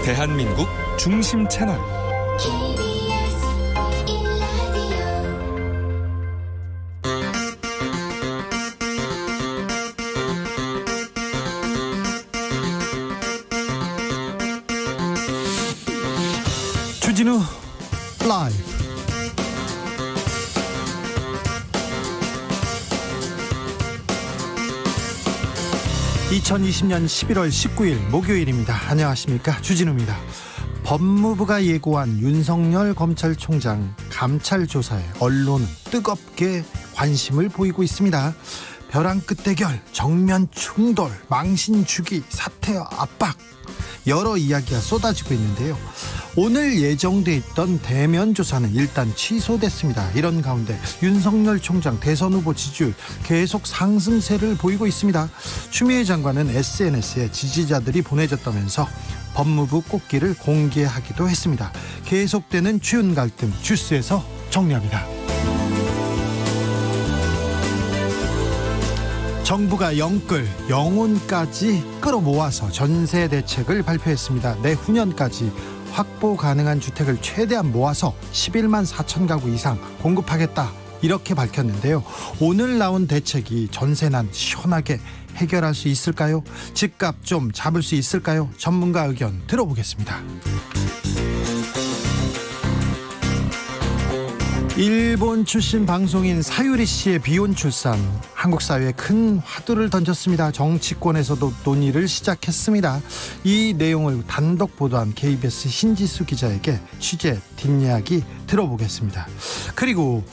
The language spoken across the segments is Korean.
대한민국 중심 채널 KBS 1라디오 주진우 라이브. (2020년 11월 19일) 목요일입니다. 안녕하십니까, 주진우입니다. 법무부가 예고한 윤석열 검찰총장 감찰 조사에 언론은 뜨겁게 관심을 보이고 있습니다. 벼랑 끝 대결, 정면 충돌, 망신 주기, 사퇴 압박, 여러 이야기가 쏟아지고 있는데요. 오늘 예정돼 있던 대면 조사는 일단 취소됐습니다. 이런 가운데 윤석열 총장 대선 후보 지지율 계속 상승세를 보이고 있습니다. 추미애 장관은 SNS에 지지자들이 보내줬다면서 법무부 꽃길을 공개하기도 했습니다. 계속되는 추윤 갈등 주스에서 정리합니다. 정부가 영끌, 영혼까지 끌어모아서 전세 대책을 발표했습니다. 내후년까지 확보 가능한 주택을 최대한 모아서 11만 4천 가구 이상 공급하겠다, 이렇게 밝혔는데요. 오늘 나온 대책이 전세난 시원하게 해결할 수 있을까요? 집값 좀 잡을 수 있을까요? 전문가 의견 들어보겠습니다. 일본 출신 방송인 사유리 씨의 비혼 출산, 한국 사회에 큰 화두를 던졌습니다. 정치권에서도 논의를 시작했습니다. 이 내용을 단독 보도한 KBS 신지수 기자에게 취재 뒷이야기 들어보겠습니다. 그리고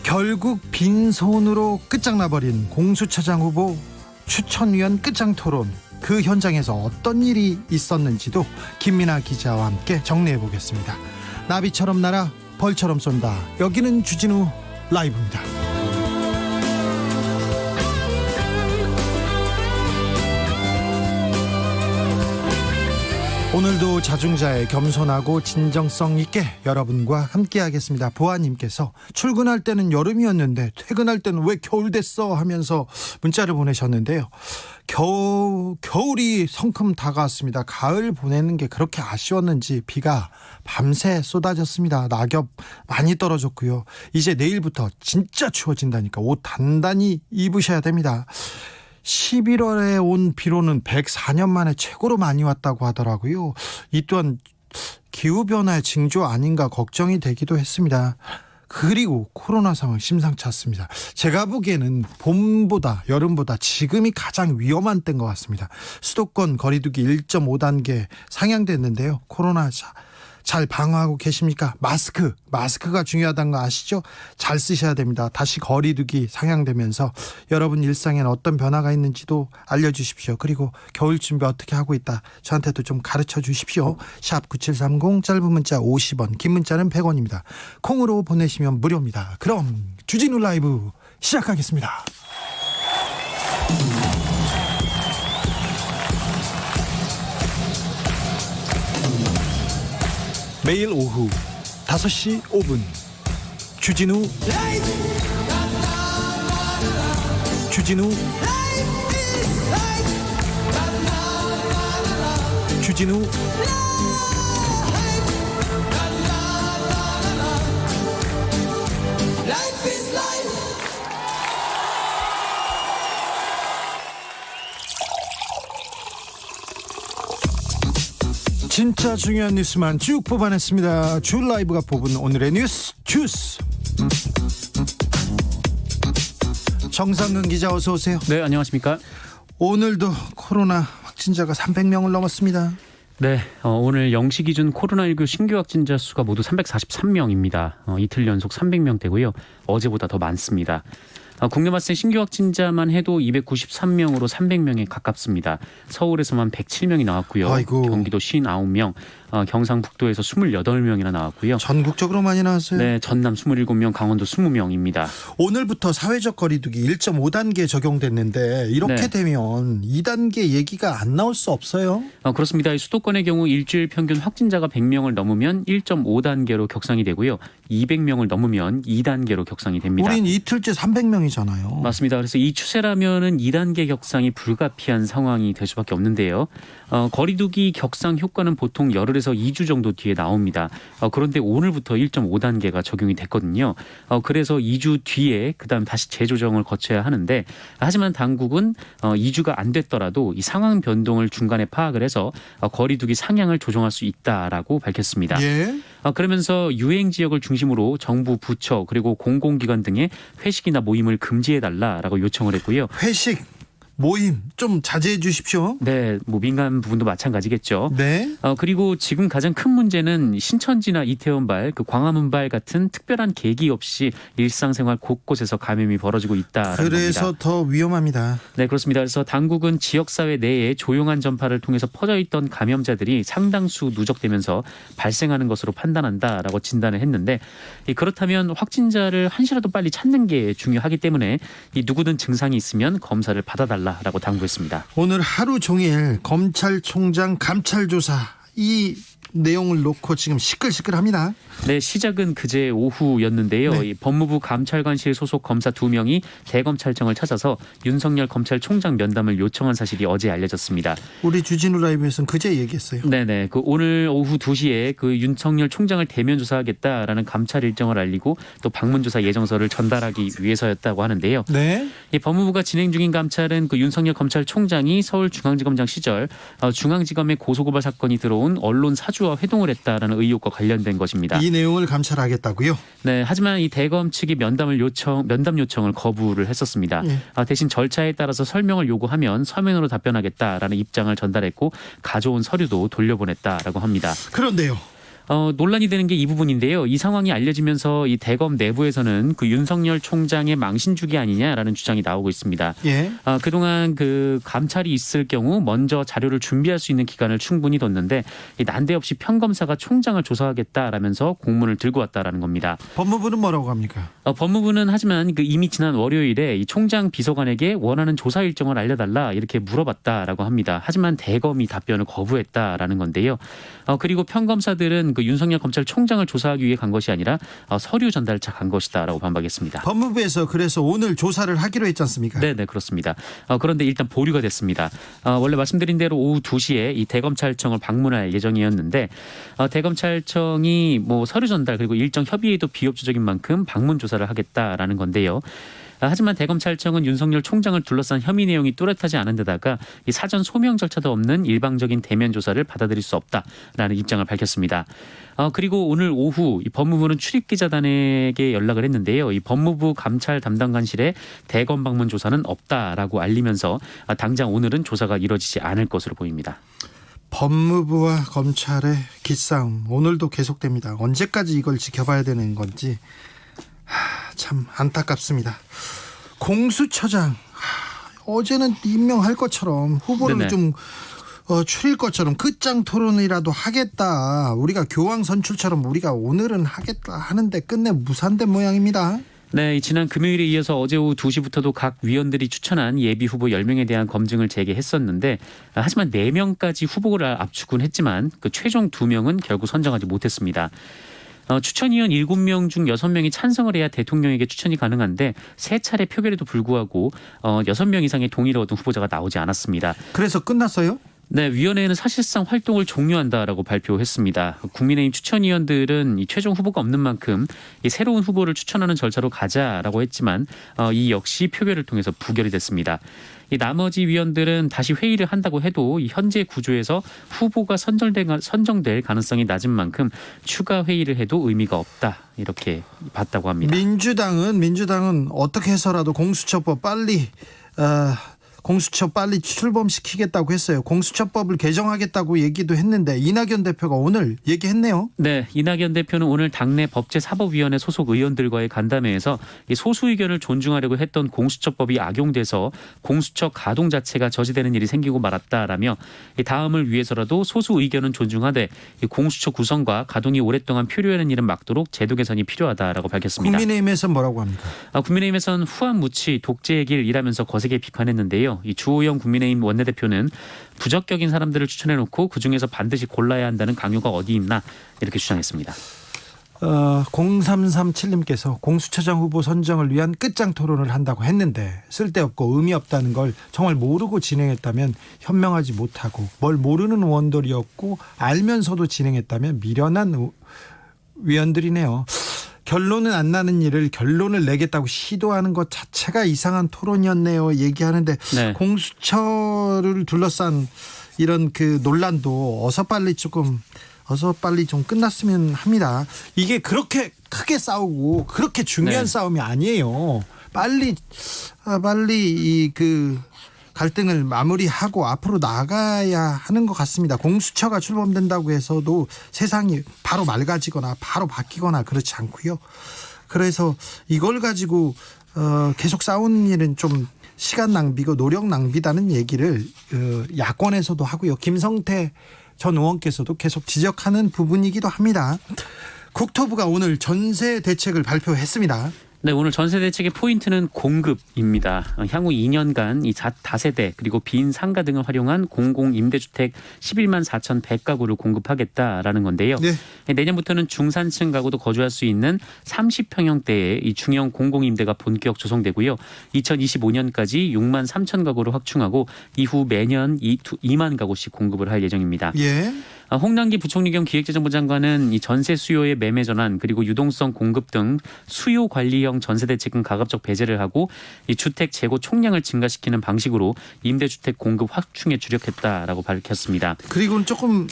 결국 빈손으로 끝장나버린 공수처장 후보 추천위원 끝장토론, 그 현장에서 어떤 일이 있었는지도 김민아 기자와 함께 정리해보겠습니다. 나비처럼 날아 벌처럼 쏜다. 여기는 주진우 라이브입니다. 오늘도 자중자애, 겸손하고 진정성 있게 여러분과 함께 하겠습니다. 보아님께서 출근할 때는 여름이었는데 퇴근할 때는 왜 겨울 됐어 하면서 문자를 보내셨는데요. 겨울이 성큼 다가왔습니다. 가을 보내는 게 그렇게 아쉬웠는지 비가 밤새 쏟아졌습니다. 낙엽 많이 떨어졌고요. 이제 내일부터 진짜 추워진다니까 옷 단단히 입으셔야 됩니다. 11월에 온 비로는 104년 만에 최고로 많이 왔다고 하더라고요. 이 또한 기후변화의 징조 아닌가 걱정이 되기도 했습니다. 그리고 코로나 상황 심상치 않습니다. 제가 보기에는 봄보다 여름보다 지금이 가장 위험한 때인 것 같습니다. 수도권 거리두기 1.5단계 상향됐는데요. 코로나 잘 방어하고 계십니까? 마스크가 중요하다는 거 아시죠? 잘 쓰셔야 됩니다. 다시 거리두기 상향되면서 여러분 일상에는 어떤 변화가 있는지도 알려주십시오. 그리고 겨울 준비 어떻게 하고 있다, 저한테도 좀 가르쳐 주십시오. 샵 9730, 짧은 문자 50원, 긴 문자는 100원입니다. 콩으로 보내시면 무료입니다. 그럼 주진우 라이브 시작하겠습니다. 매일 오후 5시 5분 주진우 진짜 중요한 뉴스만 쭉 뽑아냈습니다. 주 라이브가 뽑은 오늘의 뉴스 주스. 정상근 기자, 어서 오세요. 네, 안녕하십니까. 오늘도 코로나 확진자가 300명을 넘었습니다. 네, 오늘 0시 기준 코로나19 신규 확진자 수가 모두 343명입니다. 이틀 연속 300명대고요. 어제보다 더 많습니다. 국내 발생 신규 확진자만 해도 293명으로 300명에 가깝습니다. 서울에서만 107명이 나왔고요. 아이고. 경기도 59명, 경상북도에서 28명이나 나왔고요. 전국적으로 많이 나왔어요. 네, 전남 27명, 강원도 20명입니다. 오늘부터 사회적 거리두기 1.5단계 적용됐는데 이렇게 네. 되면 2단계 얘기가 안 나올 수 없어요. 그렇습니다. 수도권의 경우 일주일 평균 확진자가 100명을 넘으면 1.5단계로 격상이 되고요. 200명을 넘으면 2단계로 격상이 됩니다. 우린 이틀째 300명이잖아요. 격상이잖아요. 맞습니다. 그래서 이 추세라면은 2단계 격상이 불가피한 상황이 될 수밖에 없는데요. 거리두기 격상 효과는 보통 열흘에서 2주 정도 뒤에 나옵니다. 그런데 오늘부터 1.5단계가 적용이 됐거든요. 그래서 2주 뒤에 그다음 다시 재조정을 거쳐야 하는데 하지만 당국은 2주가 안 됐더라도 이 상황 변동을 중간에 파악을 해서 거리두기 상향을 조정할 수 있다라고 밝혔습니다. 예. 그러면서 유행 지역을 중심으로 정부 부처 그리고 공공기관 등의 회식이나 모임을 금지해달라라고 요청을 했고요. 회식, 모임 좀 자제해 주십시오. 네, 뭐 민간 부분도 마찬가지겠죠. 네. 그리고 지금 가장 큰 문제는 신천지나 이태원발, 그 광화문발 같은 특별한 계기 없이 일상생활 곳곳에서 감염이 벌어지고 있다라는 그래서 겁니다. 더 위험합니다. 네, 그렇습니다. 그래서 당국은 지역사회 내에 조용한 전파를 통해서 퍼져있던 감염자들이 상당수 누적되면서 발생하는 것으로 판단한다라고 진단을 했는데 그렇다면 확진자를 한시라도 빨리 찾는 게 중요하기 때문에 이 누구든 증상이 있으면 검사를 받아달라. 라고 당부했습니다. 오늘 하루 종일 검찰총장 감찰조사 이 내용을 놓고 지금 시끌시끌합니다. 네, 시작은 그제 오후였는데요. 네. 이 법무부 감찰관실 소속 검사 2명이 대검찰청을 찾아서 윤석열 검찰총장 면담을 요청한 사실이 어제 알려졌습니다. 우리 주진우 라이브에서는 그제 얘기했어요. 네네. 그 오늘 오후 2시에 그 윤석열 총장을 대면 조사하겠다라는 감찰 일정을 알리고 또 방문 조사 예정서를 전달하기 위해서였다고 하는데요. 네. 이 법무부가 진행 중인 감찰은 그 윤석열 검찰총장이 서울중앙지검장 시절 중앙지검에 고소고발 사건이 들어온 언론 사주와 회동을 했다라는 의혹과 관련된 것입니다. 이 내용을 감찰하겠다고요? 네, 하지만 이 대검 측이 면담 요청을 거부를 했었습니다. 예. 대신 절차에 따라서 설명을 요구하면 서면으로 답변하겠다라는 입장을 전달했고 가져온 서류도 돌려보냈다라고 합니다. 그런데요. 논란이 되는 게 이 부분인데요. 이 상황이 알려지면서 이 대검 내부에서는 그 윤석열 총장의 망신주기 아니냐라는 주장이 나오고 있습니다. 예. 그동안 그 감찰이 있을 경우 먼저 자료를 준비할 수 있는 기간을 충분히 뒀는데 난데없이 평검사가 총장을 조사하겠다라면서 공문을 들고 왔다라는 겁니다. 법무부는 뭐라고 합니까? 법무부는 하지만 그 이미 지난 월요일에 이 총장 비서관에게 원하는 조사 일정을 알려달라 이렇게 물어봤다라고 합니다. 하지만 대검이 답변을 거부했다라는 건데요. 그리고 평검사들은 그 윤석열 검찰총장을 조사하기 위해 간 것이 아니라 서류 전달차 간 것이다라고 반박했습니다. 법무부에서 그래서 오늘 조사를 하기로 했지 않습니까? 네, 그렇습니다. 그런데 일단 보류가 됐습니다. 원래 말씀드린 대로 오후 2시에 이 대검찰청을 방문할 예정이었는데 대검찰청이 뭐 서류 전달 그리고 일정 협의에도 비협조적인 만큼 방문 조사를 하겠다라는 건데요. 하지만 대검찰청은 윤석열 총장을 둘러싼 혐의 내용이 뚜렷하지 않은 데다가 이 사전 소명 절차도 없는 일방적인 대면 조사를 받아들일 수 없다라는 입장을 밝혔습니다. 그리고 오늘 오후 이 법무부는 출입기자단에게 연락을 했는데요. 이 법무부 감찰 담당관실에 대검 방문 조사는 없다라고 알리면서 당장 오늘은 조사가 이뤄지지 않을 것으로 보입니다. 법무부와 검찰의 기싸움 오늘도 계속됩니다. 언제까지 이걸 지켜봐야 되는 건지 참 안타깝습니다. 공수처장 어제는 임명할 것처럼 후보를 네네. 좀 추릴 것처럼 끝장 토론이라도 하겠다. 우리가 교황 선출처럼 우리가 오늘은 하겠다 하는데 끝내 무산된 모양입니다. 네, 지난 금요일에 이어서 어제 오후 2시부터도 각 위원들이 추천한 예비 후보 10명에 대한 검증을 재개했었는데 하지만 4명까지 후보를 압축은 했지만 그 최종 2명은 결국 선정하지 못했습니다. 추천위원 7명 중 6명이 찬성을 해야 대통령에게 추천이 가능한데 3차례 표결에도 불구하고 6명 이상의 동의를 얻은 후보자가 나오지 않았습니다. 그래서 끝났어요? 네, 위원회는 사실상 활동을 종료한다라고 발표했습니다. 국민의힘 추천위원들은 이 최종 후보가 없는 만큼 이 새로운 후보를 추천하는 절차로 가자라고 했지만 이 역시 표결을 통해서 부결이 됐습니다. 이 나머지 위원들은 다시 회의를 한다고 해도 이 현재 구조에서 후보가 선정될 가능성이 낮은 만큼 추가 회의를 해도 의미가 없다 이렇게 봤다고 합니다. 민주당은 어떻게 해서라도 공수처법 빨리 출범시키겠다고 했어요. 공수처법을 개정하겠다고 얘기도 했는데 이낙연 대표가 오늘 얘기했네요. 네, 이낙연 대표는 오늘 당내 법제사법위원회 소속 의원들과의 간담회에서 이 소수 의견을 존중하려고 했던 공수처법이 악용돼서 공수처 가동 자체가 저지되는 일이 생기고 말았다라며 이 다음을 위해서라도 소수 의견은 존중하되 이 공수처 구성과 가동이 오랫동안 표류하는 일은 막도록 제도 개선이 필요하다라고 밝혔습니다. 국민의힘에서 뭐라고 합니까? 국민의힘에서는 후한무치 독재의 길이라면서 거세게 비판했는데요. 이 주호영 국민의힘 원내대표는 부적격인 사람들을 추천해놓고 그중에서 반드시 골라야 한다는 강요가 어디 있나 이렇게 주장했습니다. 0337님께서 공수처장 후보 선정을 위한 끝장 토론을 한다고 했는데 쓸데없고 의미 없다는 걸 정말 모르고 진행했다면 현명하지 못하고 뭘 모르는 의원들이었고 알면서도 진행했다면 미련한 위원들이네요. 결론은 안 나는 일을 결론을 내겠다고 시도하는 것 자체가 이상한 토론이었네요. 얘기하는데 네. 공수처를 둘러싼 이런 그 논란도 어서 빨리 좀 끝났으면 합니다. 이게 그렇게 크게 싸우고 그렇게 중요한 네. 싸움이 아니에요. 빨리 이 그 갈등을 마무리하고 앞으로 나가야 하는 것 같습니다. 공수처가 출범된다고 해서도 세상이 바로 맑아지거나 바로 바뀌거나 그렇지 않고요. 그래서 이걸 가지고 계속 싸우는 일은 좀 시간 낭비고 노력 낭비다는 얘기를 야권에서도 하고요. 김성태 전 의원께서도 계속 지적하는 부분이기도 합니다. 국토부가 오늘 전세 대책을 발표했습니다. 네, 오늘 전세 대책의 포인트는 공급입니다. 향후 2년간 이 다세대 그리고 빈 상가 등을 활용한 공공임대주택 11만 4,100가구를 공급하겠다라는 건데요. 네. 내년부터는 중산층 가구도 거주할 수 있는 30평형대의 이 중형 공공임대가 본격 조성되고요. 2025년까지 6만 3천 가구를 확충하고 이후 매년 2만 가구씩 공급을 할 예정입니다. 예. 홍남기 부총리 겸 기획재정부 장관은 이 전세 수요의 매매 전환 그리고 유동성 공급 등 수요 관리형 전세 대책은 가급적 배제를 하고 이 주택 재고 총량을 증가시키는 방식으로 임대주택 공급 확충에 주력했다라고 밝혔습니다. 그리고 조금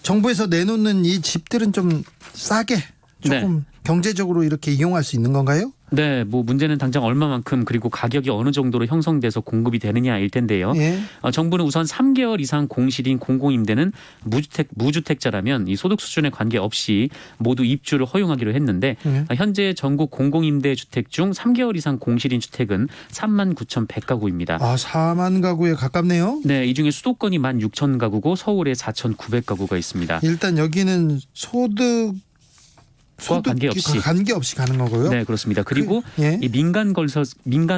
정부에서 내놓는 이 집들은 좀 싸게 조금 경제적으로 이렇게 이용할 수 있는 건가요? 네, 뭐 문제는 당장 얼마만큼 그리고 가격이 어느 정도로 형성돼서 공급이 되느냐일 텐데요. 예. 정부는 우선 3개월 이상 공실인 공공임대는 무주택자라면 이 소득 수준에 관계없이 모두 입주를 허용하기로 했는데 현재 전국 공공임대 주택 중 3개월 이상 공실인 주택은 3만 9,100가구입니다. 4만 가구에 가깝네요. 네, 이 중에 수도권이 16,000가구고 서울에 4,900가구가 있습니다. 일단 여기는 소득 관계없이 가는 거고요. 네, 그렇습니다. 그리고 예. 이 민간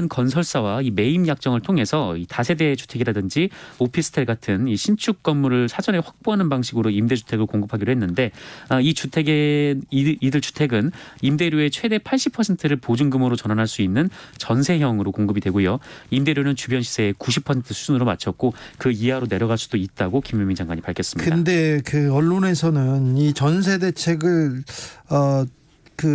건설사와 이 매입 약정을 통해서 이 다세대 주택이라든지 오피스텔 같은 이 신축 건물을 사전에 확보하는 방식으로 임대주택을 공급하기로 했는데 이들 주택은 임대료의 최대 80%를 보증금으로 전환할 수 있는 전세형으로 공급이 되고요. 임대료는 주변 시세의 90% 수준으로 맞췄고 그 이하로 내려갈 수도 있다고 김현미 장관이 밝혔습니다. 근데 그 언론에서는 이 전세 대책을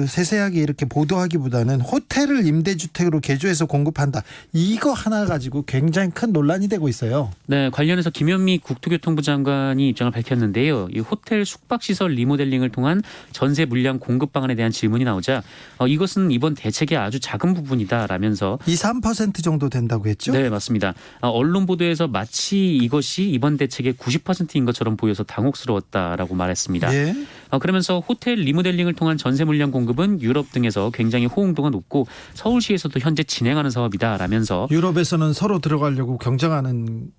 세세하게 이렇게 보도하기보다는 호텔을 임대주택으로 개조해서 공급한다. 이거 하나 가지고 굉장히 큰 논란이 되고 있어요. 네, 관련해서 김현미 국토교통부 장관이 입장을 밝혔는데요. 이 호텔 숙박시설 리모델링을 통한 전세 물량 공급 방안에 대한 질문이 나오자 이것은 이번 대책의 아주 작은 부분이다라면서 2-3% 정도 된다고 했죠? 네, 맞습니다. 언론 보도에서 마치 이것이 이번 대책의 90%인 것처럼 보여서 당혹스러웠다라고 말했습니다. 예. 그러면서 호텔 리모델링을 통한 전세 물량 공급은 유럽 등에서 굉장히 호응도가 높고 서울시에서도 현재 진행하는 사업이다라면서 유럽에서는 서로 들어가려고 경쟁하는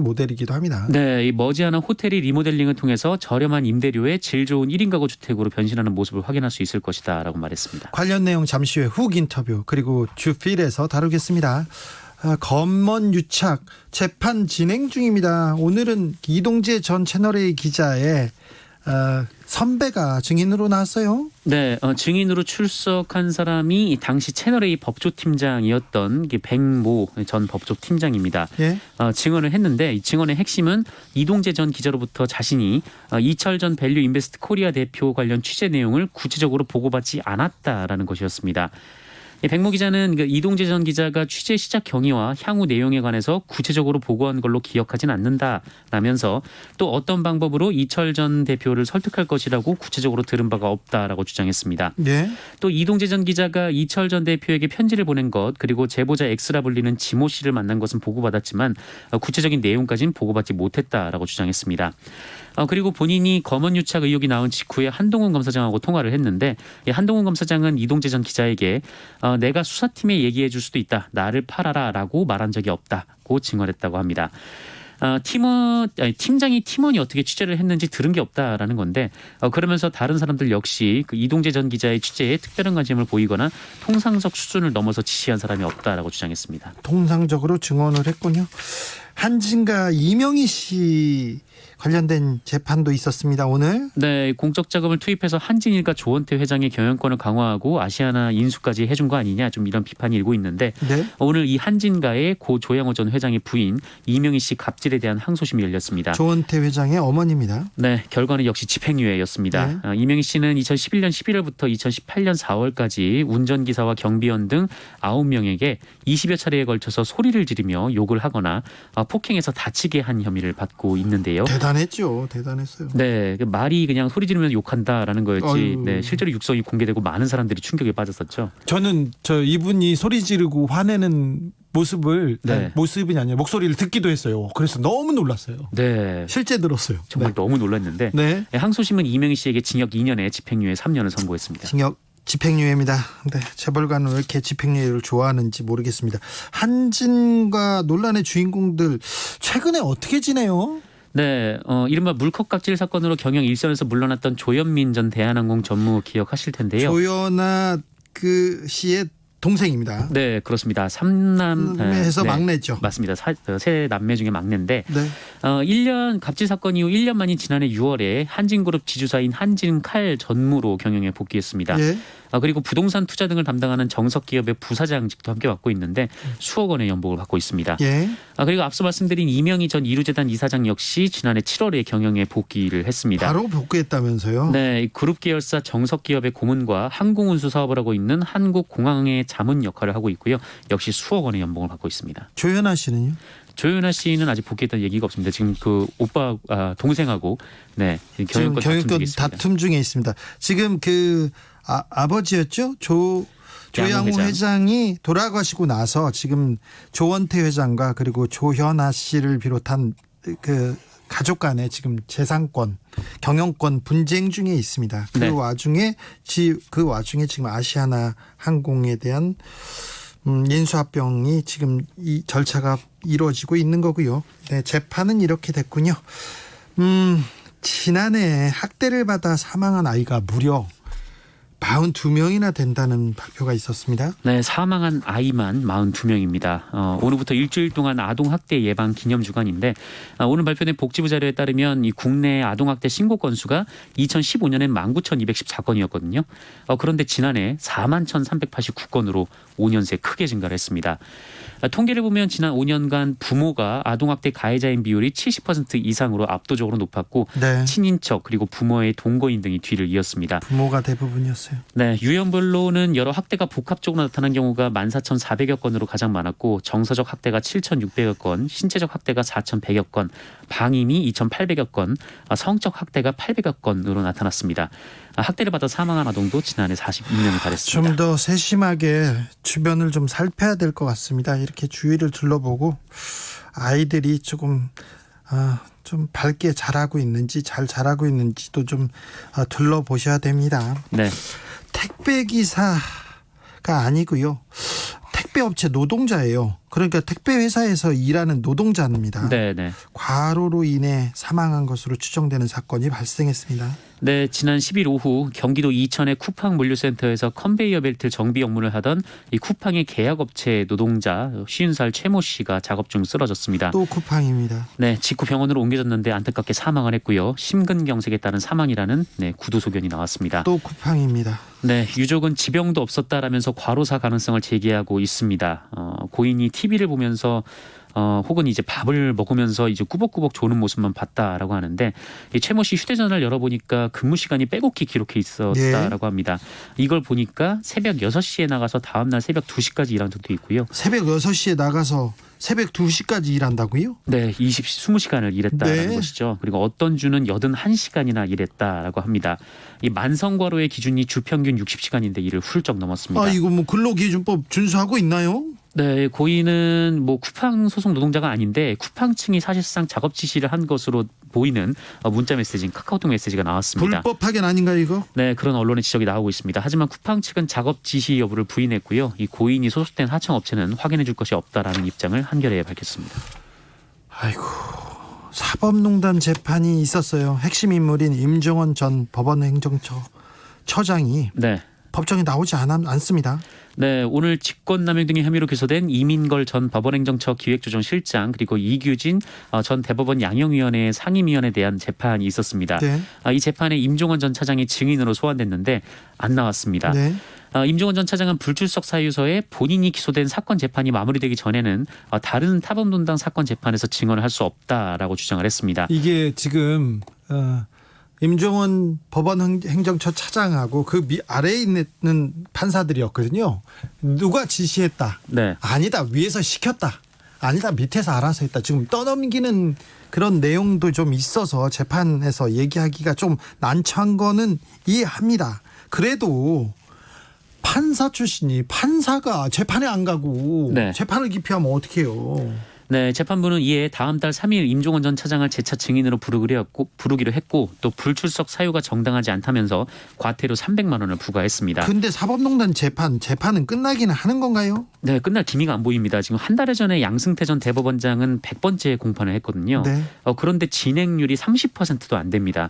모델이기도 합니다. 네, 이 머지않아 호텔이 리모델링을 통해서 저렴한 임대료에 질 좋은 1인 가구 주택으로 변신하는 모습을 확인할 수 있을 것이다라고 말했습니다. 관련 내용 잠시 후에 훅 인터뷰 그리고 주필에서 다루겠습니다. 검언 유착 재판 진행 중입니다. 오늘은 이동재 전 채널A 기자의 선배가 증인으로 나왔어요. 네, 증인으로 출석한 사람이 당시 채널A 법조팀장이었던 백모 전 법조팀장입니다. 예. 증언을 했는데 이 증언의 핵심은 이동재 전 기자로부터 자신이 이철 전 밸류 인베스트 코리아 대표 관련 취재 내용을 구체적으로 보고받지 않았다라는 것이었습니다. 백모 기자는 이동재 전 기자가 취재 시작 경위와 향후 내용에 관해서 구체적으로 보고한 걸로 기억하진 않는다라면서 또 어떤 방법으로 이철 전 대표를 설득할 것이라고 구체적으로 들은 바가 없다라고 주장했습니다. 네. 또 이동재 전 기자가 이철 전 대표에게 편지를 보낸 것 그리고 제보자 X라 불리는 지모 씨를 만난 것은 보고받았지만 구체적인 내용까지는 보고받지 못했다라고 주장했습니다. 그리고 본인이 검언 유착 의혹이 나온 직후에 한동훈 검사장하고 통화를 했는데 한동훈 검사장은 이동재 전 기자에게 내가 수사팀에 얘기해 줄 수도 있다. 나를 팔아라라고 말한 적이 없다고 증언했다고 합니다. 팀장이 팀원이 어떻게 취재를 했는지 들은 게 없다라는 건데 그러면서 다른 사람들 역시 그 이동재 전 기자의 취재에 특별한 관심을 보이거나 통상적 수준을 넘어서 지시한 사람이 없다라고 주장했습니다. 통상적으로 증언을 했군요. 한진가 이명희 씨 관련된 재판도 있었습니다. 오늘 네, 공적 자금을 투입해서 한진일과 조원태 회장의 경영권을 강화하고 아시아나 인수까지 해준 거 아니냐 좀 이런 비판이 일고 있는데 네. 오늘 이 한진가의 고 조양호 전 회장의 부인 이명희 씨 갑질에 대한 항소심이 열렸습니다. 조원태 회장의 어머니입니다. 네, 결과는 역시 집행유예였습니다. 네. 이명희 씨는 2011년 11월부터 2018년 4월까지 운전기사와 경비원 등 9명에게 20여 차례에 걸쳐서 소리를 지르며 욕을 하거나 폭행해서 다치게 한 혐의를 받고 있는데요. 대단했죠. 대단했어요. 네, 그 말이 그냥 소리 지르면서 욕한다라는 거였지. 어휴. 네, 실제로 육성이 공개되고 많은 사람들이 충격에 빠졌었죠. 저는 이분이 소리 지르고 화내는 모습을 네. 모습이 아니라 목소리를 듣기도 했어요. 그래서 너무 놀랐어요. 네, 실제 들었어요. 정말 너무 놀랐는데 네. 항소심은 이명희 씨에게 징역 2년에 집행유예 3년을 선고했습니다. 징역 집행유예입니다. 네, 재벌가는 왜 이렇게 집행유예를 좋아하는지 모르겠습니다. 한진과 논란의 주인공들 최근에 어떻게 지내요? 네, 이른바 물컵각질 사건으로 경영 일선에서 물러났던 조현민 전 대한항공 전무 기억하실 텐데요. 조연아 그 씨의 동생입니다. 네, 그렇습니다. 삼남에서 해서 막내죠. 맞습니다. 세 남매 중에 막내인데 네. 1년 갑질 사건 이후 1년 만인 지난해 6월에 한진그룹 지주사인 한진칼 전무로 경영에 복귀했습니다. 예. 그리고 부동산 투자 등을 담당하는 정석기업의 부사장직도 함께 맡고 있는데 수억 원의 연봉을 받고 있습니다. 예. 그리고 앞서 말씀드린 이명희 전 이루재단 이사장 역시 지난해 7월에 경영에 복귀를 했습니다. 바로 복귀했다면서요? 네, 이 그룹 계열사 정석기업의 고문과 항공운수 사업을 하고 있는 한국공항의 자문 역할을 하고 있고요. 역시 수억 원의 연봉을 받고 있습니다. 조연아 씨는요? 조연아 씨는 아직 복귀했다는 얘기가 없습니다. 지금 그 오빠 동생하고 네 지금 경영권 다툼 중에 있습니다. 지금 그 아버지였죠? 조양호 회장. 회장이 돌아가시고 나서 지금 조원태 회장과 그리고 조현아 씨를 비롯한 그 가족 간에 지금 재산권, 경영권 분쟁 중에 있습니다. 그 네. 와중에 지금 아시아나 항공에 대한 인수합병이 지금 이 절차가 이루어지고 있는 거고요. 네, 재판은 이렇게 됐군요. 지난해 학대를 받아 사망한 아이가 무려 42명이나 된다는 발표가 있었습니다. 네, 사망한 아이만 42명입니다. 오늘부터 일주일 동안 아동학대 예방 기념 주간인데 오늘 발표된 복지부 자료에 따르면 이 국내 아동학대 신고 건수가 2015년엔 19,214건이었거든요. 그런데 지난해 41,389건으로 5년 새 크게 증가를 했습니다. 통계를 보면 지난 5년간 부모가 아동학대 가해자인 비율이 70% 이상으로 압도적으로 높았고 네. 친인척 그리고 부모의 동거인 등이 뒤를 이었습니다. 부모가 대부분이었어요. 네, 유형별로는 여러 학대가 복합적으로 나타난 경우가 14,400여 건으로 가장 많았고 정서적 학대가 7,600여 건, 신체적 학대가 4,100여 건, 방임이 2,800여 건, 성적 학대가 800여 건으로 나타났습니다. 학대를 받아 사망한 아동도 지난해 42명이 달했습니다. 좀 더 세심하게 주변을 좀 살펴야 될 것 같습니다. 이렇게 주위를 둘러보고 아이들이 조금 좀 밝게 자라고 있는지 잘 자라고 있는지도 좀 둘러보셔야 됩니다. 네. 택배 기사가 아니고요. 택배업체 노동자예요. 그러니까 택배 회사에서 일하는 노동자입니다. 네, 네. 과로로 인해 사망한 것으로 추정되는 사건이 발생했습니다. 네, 지난 10일 오후 경기도 이천의 쿠팡 물류센터에서 컨베이어 벨트 정비 업무를 하던 이 쿠팡의 계약업체 노동자 50살 최모 씨가 작업 중 쓰러졌습니다. 또 쿠팡입니다. 네, 직후 병원으로 옮겨졌는데 안타깝게 사망을 했고요. 심근경색에 따른 사망이라는 구두 소견이 나왔습니다. 또 쿠팡입니다. 네, 유족은 지병도 없었다라면서 과로사 가능성을 제기하고 있습니다. 고인이 TV를 보면서 혹은 이제 밥을 먹으면서 이제 꾸벅꾸벅 조는 모습만 봤다라고 하는데 이 최모 씨 휴대전화를 열어보니까 근무 시간이 빼곡히 기록해 있었다라고 합니다. 이걸 보니까 새벽 6시에 나가서 다음날 새벽 2시까지 일한 적도 있고요. 새벽 6시에 나가서 새벽 2시까지 일한다고요? 네, 20시간을 일했다라는 네. 것이죠. 그리고 어떤 주는 81시간이나 일했다라고 합니다. 이 만성과로의 기준이 주평균 60시간인데 이를 훌쩍 넘었습니다. 이거 뭐 근로기준법 준수하고 있나요? 네, 고인은 뭐 쿠팡 소속 노동자가 아닌데 쿠팡 층이 사실상 작업 지시를 한 것으로 보이는 문자 메시지, 카카오톡 메시지가 나왔습니다. 불법 파견 아닌가 이거? 네, 그런 언론의 지적이 나오고 있습니다. 하지만 쿠팡 측은 작업 지시 여부를 부인했고요. 이 고인이 소속된 하청 업체는 확인해 줄 것이 없다라는 입장을 한겨레에 밝혔습니다. 아이고, 사법농단 재판이 있었어요. 핵심 인물인 임종원 전 법원행정처장이 네. 법정에 나오지 않습니다. 네, 오늘 직권남용 등의 혐의로 기소된 이민걸 전 법원행정처 기획조정실장 그리고 이규진 전 대법원 양형위원회 상임위원에 대한 재판이 있었습니다. 네. 이 재판에 임종원 전 차장이 증인으로 소환됐는데 안 나왔습니다. 네. 임종원 전 차장은 불출석 사유서에 본인이 기소된 사건 재판이 마무리되기 전에는 다른 타범돈당 사건 재판에서 증언을 할 수 없다라고 주장을 했습니다. 이게 지금 임종원 법원 행정처 차장하고 그 아래에 있는 판사들이었거든요. 누가 지시했다. 네. 아니다. 위에서 시켰다. 아니다. 밑에서 알아서 했다. 지금 떠넘기는 그런 내용도 좀 있어서 재판에서 얘기하기가 좀 난처한 거는 이해합니다. 그래도 판사 출신이 판사가 재판에 안 가고 네. 재판을 기피하면 어떡해요. 네, 재판부는 이에 다음 달 3일 임종원 전 차장을 재차 증인으로 부르기로 했고 또 불출석 사유가 정당하지 않다면서 과태료 300만 원을 부과했습니다. 근데 사법농단 재판은 끝나기는 하는 건가요? 네, 끝날 기미가 안 보입니다. 지금 한 달 전에 양승태 전 대법원장은 100번째 공판을 했거든요. 네. 그런데 진행률이 30%도 안 됩니다.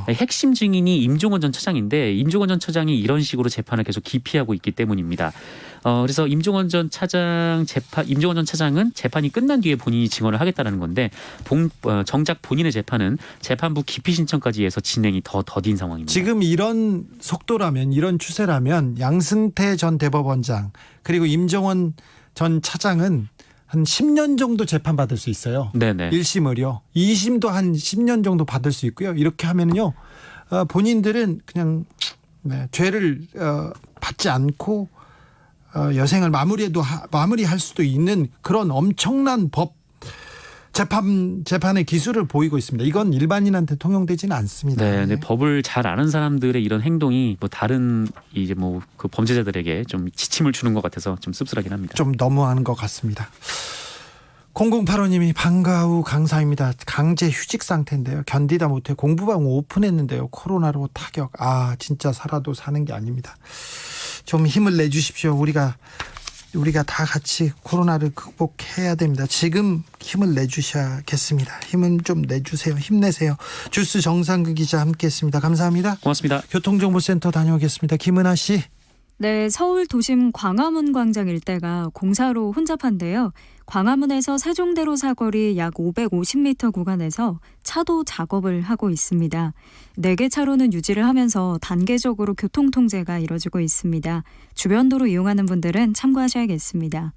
핵심 증인이 임종원 전 차장인데 임종원 전 차장이 이런 식으로 재판을 계속 기피하고 있기 때문입니다. 그래서 임종원 전 차장은 재판이 끝난 뒤에 본인이 증언을 하겠다는 건데 정작 본인의 재판은 재판부 기피 신청까지 해서 진행이 더 더딘 상황입니다. 지금 이런 속도라면 이런 추세라면 양승태 전 대법원장 그리고 임종원 전 차장은 한 10년 정도 재판받을 수 있어요. 네네. 1심을요. 2심도 한 10년 정도 받을 수 있고요. 이렇게 하면요. 본인들은 그냥 죄를 받지 않고 여생을 마무리할 수도 있는 그런 엄청난 법 재판의 기술을 보이고 있습니다. 이건 일반인한테 통용되지는 않습니다. 네, 근데 법을 잘 아는 사람들의 이런 행동이 다른 이제 그 범죄자들에게 좀 지침을 주는 것 같아서 좀 씁쓸하긴 합니다. 좀 너무하는 것 같습니다. 0085님이 방과후 강사입니다. 강제 휴직 상태인데요. 견디다 못해 공부방 오픈했는데요. 코로나로 타격. 진짜 살아도 사는 게 아닙니다. 좀 힘을 내주십시오. 우리가 다 같이 코로나를 극복해야 됩니다. 지금 힘을 내주셔야겠습니다. 힘은 좀 내주세요. 힘내세요. 주스 정상근 기자 함께했습니다. 감사합니다. 고맙습니다. 교통정보센터 다녀오겠습니다. 김은아 씨. 네, 서울 도심 광화문 광장 일대가 공사로 혼잡한데요. 광화문에서 세종대로 사거리 약 550m 구간에서 차도 작업을 하고 있습니다. 4개 차로는 유지를 하면서 단계적으로 교통통제가 이뤄지고 있습니다. 주변 도로 이용하는 분들은 참고하셔야겠습니다.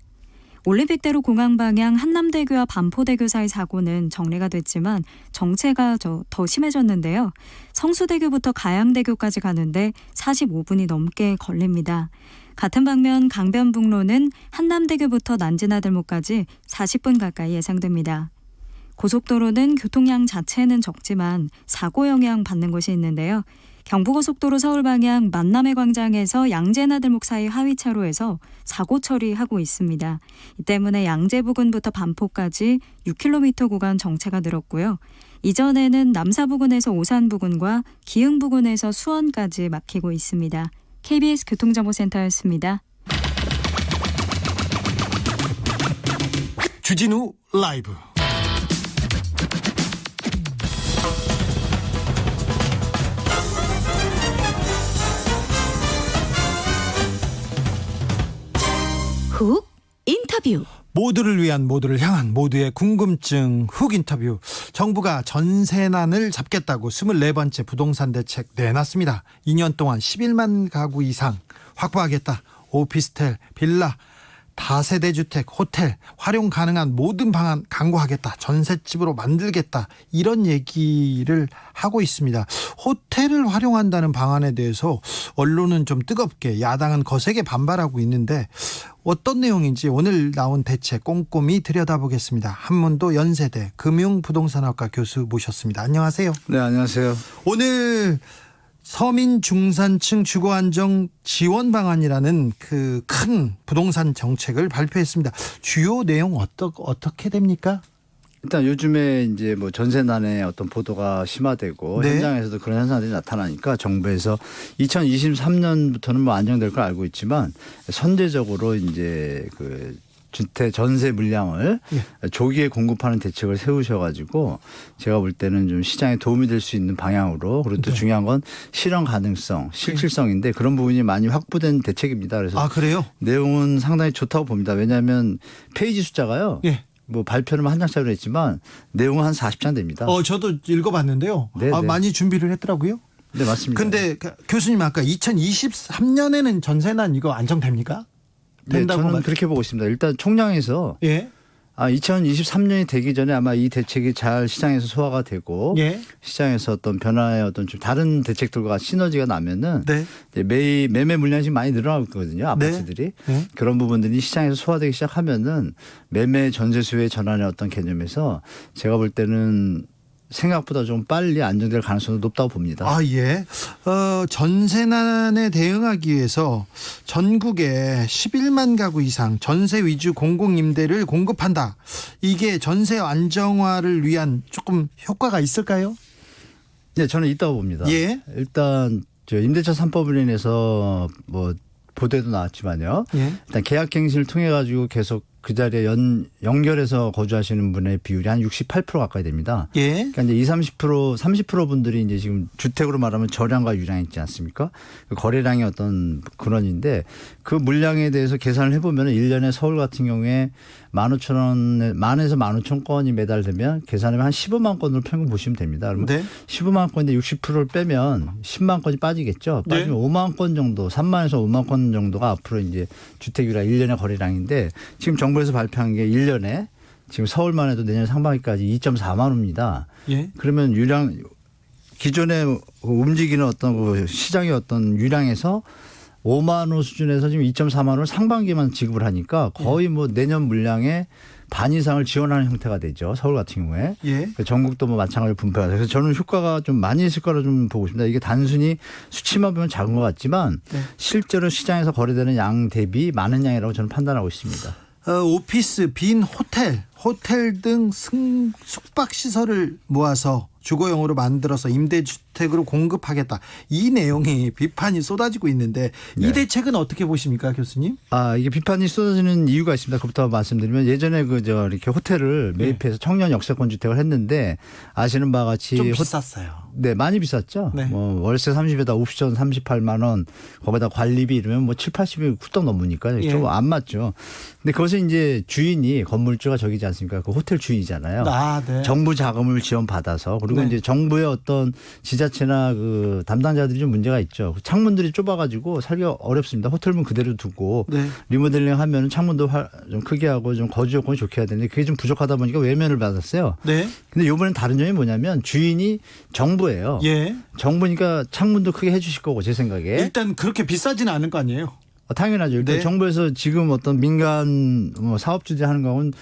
올림픽대로 공항 방향 한남대교와 반포대교 사이 사고는 정리가 됐지만 정체가 더 심해졌는데요. 성수대교부터 가양대교까지 가는데 45분이 넘게 걸립니다. 같은 방면 강변북로는 한남대교부터 난지나들목까지 40분 가까이 예상됩니다. 고속도로는 교통량 자체는 적지만 사고 영향 받는 곳이 있는데요. 경부고속도로 서울 방향 만남의 광장에서 양재나들목 사이 하위차로에서 사고 처리하고 있습니다. 이 때문에 양재 부근부터 반포까지 6km 구간 정체가 늘었고요. 이전에는 남사 부근에서 오산 부근과 기흥 부근에서 수원까지 막히고 있습니다. KBS 교통정보센터였습니다. 주진우 라이브. 훅 인터뷰. 모두를 위한 모두를 향한 모두의 궁금증 훅 인터뷰. 정부가 전세난을 잡겠다고 24번째 부동산 대책 내놨습니다. 2년 동안 11만 가구 이상 확보하겠다. 오피스텔, 빌라, 다세대 주택, 호텔 활용 가능한 모든 방안 강구하겠다. 전셋집으로 만들겠다. 이런 얘기를 하고 있습니다. 호텔을 활용한다는 방안에 대해서 언론은 좀 뜨겁게, 야당은 거세게 반발하고 있는데 어떤 내용인지 오늘 나온 대책 꼼꼼히 들여다보겠습니다. 한문도 연세대 금융부동산학과 교수 모셨습니다. 안녕하세요. 네, 안녕하세요. 오늘 서민 중산층 주거 안정 지원 방안이라는 그 큰 부동산 정책을 발표했습니다. 주요 내용 어떻게 됩니까? 일단 요즘에 이제 뭐 전세난의 어떤 보도가 심화되고 네. 현장에서도 그런 현상들이 나타나니까 정부에서 2023년부터는 뭐 안정될 걸 알고 있지만 선제적으로 이제 그 주택 전세 물량을 조기에 공급하는 대책을 세우셔가지고 제가 볼 때는 좀 시장에 도움이 될 수 있는 방향으로 그리고 또 중요한 건 실현 가능성, 실질성인데 그런 부분이 많이 확보된 대책입니다. 그래서 아, 그래요? 내용은 상당히 좋다고 봅니다. 왜냐하면 페이지 숫자가요. 예. 뭐 발표는 한 장짜리로 했지만 내용은 한 40장 됩니다. 저도 읽어봤는데요. 네, 아, 네. 많이 준비를 했더라고요. 네, 맞습니다. 근데 교수님 아까 2023년에는 전세난 이거 안정됩니까? 네, 된다고 저는 말- 그렇게 보고 있습니다. 일단 총량에서 예. 2023년이 되기 전에 아마 이 대책이 잘 시장에서 소화가 되고 예. 시장에서 어떤 변화의 어떤 좀 다른 대책들과 시너지가 나면은 네. 이제 매매 물량이 지금 많이 늘어나거든요. 아파트들이. 네. 그런 부분들이 시장에서 소화되기 시작하면은 매매 전세수의 전환의 어떤 개념에서 제가 볼 때는 생각보다 좀 빨리 안정될 가능성이 높다고 봅니다. 아, 예. 전세난에 대응하기 위해서 전국에 11만 가구 이상 전세 위주 공공임대를 공급한다. 이게 전세 안정화를 위한 조금 효과가 있을까요? 네, 저는 있다고 봅니다. 예. 일단 저 임대차 3법으로 인해서 뭐 보도에도 나왔지만요. 예. 일단 계약갱신을 통해 가지고 계속 그 자리에 연결해서 거주하시는 분의 비율이 한 68% 가까이 됩니다. 예. 그러니까 이제 30% 분들이 이제 지금 주택으로 말하면 저량과 유량 있지 않습니까? 그 거래량의 어떤 근원인데 그 물량에 대해서 계산을 해보면 1년에 서울 같은 경우에 15,000원, 10,000에서 15,000건이 매달되면 계산하면 한 15만 건으로 평균 보시면 됩니다. 그러면 네. 15만 건인데 60%를 빼면 10만 건이 빠지겠죠. 빠지면 네. 5만 건 정도, 3만에서 5만 건 정도가 앞으로 이제 주택유랑 1년의 거래량인데 지금 정부에서 발표한 게 1년에 지금 서울만 해도 내년 상반기까지 2.4만 호입니다. 예. 그러면 유량 기존에 움직이는 어떤 그 시장의 어떤 유량에서 5만 호 수준에서 지금 2.4만 호를 상반기만 지급을 하니까 거의 뭐 내년 물량의 반 이상을 지원하는 형태가 되죠. 서울 같은 경우에. 예. 전국도 뭐 마찬가지로 분포가 돼서 저는 효과가 좀 많이 있을 거라 좀 보고 있습니다. 이게 단순히 수치만 보면 작은 것 같지만 네. 실제로 시장에서 거래되는 양 대비 많은 양이라고 저는 판단하고 있습니다. 오피스, 빈 호텔 등 숙박 시설을 모아서 주거용으로 만들어서 임대주택으로 공급하겠다. 이 내용이 비판이 쏟아지고 있는데 이 네. 대책은 어떻게 보십니까, 교수님? 이게 비판이 쏟아지는 이유가 있습니다. 그부터 말씀드리면 예전에 이렇게 호텔을 매입해서 청년 역세권 주택을 했는데 아시는 바와 같이 좀 비쌌어요. 네, 많이 비쌌죠. 네. 뭐 월세 30에다 옵션 38만 원, 거기다 관리비 이러면 뭐 7, 80이 훌떡 넘으니까 예. 좀 안 맞죠. 근데 그것은 이제 주인이 건물주가 저기지 않습니까? 그 호텔 주인이잖아요. 네. 정부 자금을 지원받아서 그리고 네. 이제 정부의 어떤 지자체나 그 담당자들이 좀 문제가 있죠. 창문들이 좁아가지고 살기가 어렵습니다. 호텔문 그대로 두고 네. 리모델링 하면 창문도 좀 크게 하고 좀 거주 요건이 좋게 해야 되는데 그게 좀 부족하다 보니까 외면을 받았어요. 네. 근데 이번엔 다른 점이 뭐냐면 주인이 정부예요. 예. 정부니까 창문도 크게 해주실 거고 제 생각에. 일단 그렇게 비싸지는 않은 거 아니에요? 당연하죠. 일단 네. 정부에서 지금 어떤 민간 사업주들 하는 거는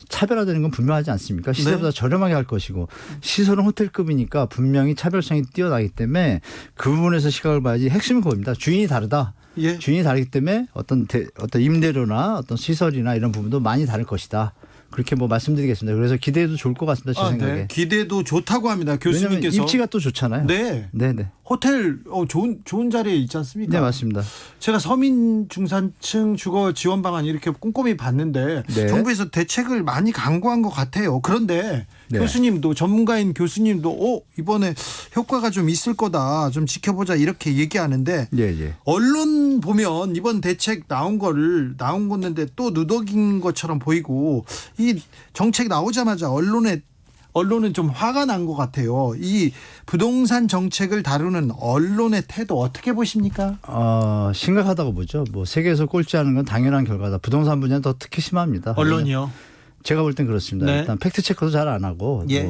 차별화되는 건 분명하지 않습니까? 시세보다 네. 저렴하게 할 것이고 시설은 호텔급이니까 분명히 차별성이 뛰어나기 때문에 그 부분에서 시각을 봐야지 핵심은 그겁니다. 주인이 다르다. 예. 주인이 다르기 때문에 어떤 임대료나 어떤 시설이나 이런 부분도 많이 다를 것이다. 그렇게 뭐 말씀드리겠습니다. 그래서 기대해도 좋을 것 같습니다. 제 생각에. 네. 기대도 좋다고 합니다. 왜냐하면 교수님께서. 입지가 또 좋잖아요. 네. 네네. 호텔 좋은 자리에 있지 않습니까? 네, 맞습니다. 제가 서민 중산층 주거 지원 방안 이렇게 꼼꼼히 봤는데 네. 정부에서 대책을 많이 강구한 것 같아요. 그런데 네. 교수님도 전문가인 교수님도 이번에 효과가 좀 있을 거다. 좀 지켜보자 이렇게 얘기하는데 예, 예. 언론 보면 이번 대책 나온 건데 또 누더긴 것처럼 보이고 이 정책 나오자마자 언론은 좀 화가 난 것 같아요. 이 부동산 정책을 다루는 언론의 태도 어떻게 보십니까? 심각하다고 보죠. 뭐 세계에서 꼴찌하는 건 당연한 결과다. 부동산 분야는 더 특히 심합니다. 언론이요. 제가 볼 땐 그렇습니다. 네. 일단 팩트 체크도 잘 안 하고 예.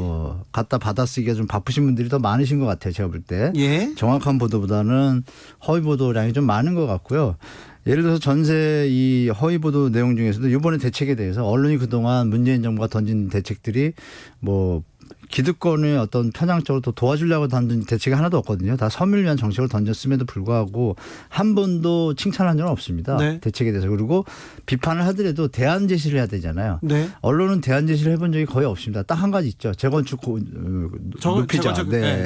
갖다 받아쓰기가 좀 바쁘신 분들이 더 많으신 것 같아요. 제가 볼 때. 예. 정확한 보도보다는 허위 보도량이 좀 많은 것 같고요. 예를 들어서 전세 이 허위 보도 내용 중에서도 이번에 대책에 대해서 언론이 그동안 문재인 정부가 던진 대책들이 뭐 기득권의 어떤 편향적으로 또 도와주려고 던진 대책이 하나도 없거든요. 다 섬을 위한 정책을 던졌음에도 불구하고 한 번도 칭찬한 적은 없습니다. 네. 대책에 대해서. 그리고 비판을 하더라도 대안 제시를 해야 되잖아요. 네. 언론은 대안 제시를 해본 적이 거의 없습니다. 딱 한 가지 있죠. 재건축 높이자.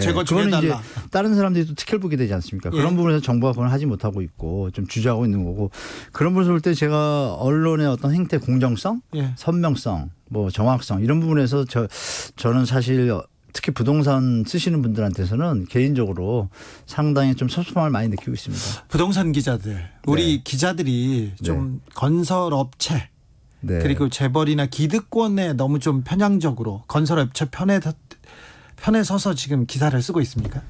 재건축 그거는 이제 해달라. 다른 사람들이 또 특혜를 보게 되지 않습니까? 예. 그런 부분에서 정부가 그걸 하지 못하고 있고 좀 주저하고 있는 거고 그런 부분을 볼 때 제가 언론의 어떤 행태 공정성, 예. 선명성, 뭐 정확성 이런 부분에서 저는 사실 특히 부동산 쓰시는 분들한테서는 개인적으로 상당히 좀 섭섭함을 많이 느끼고 있습니다. 부동산 기자들, 우리 기자들이 좀 건설업체 네. 그리고 재벌이나 기득권에 너무 좀 편향적으로 건설업체 편에 서서 지금 기사를 쓰고 있습니까?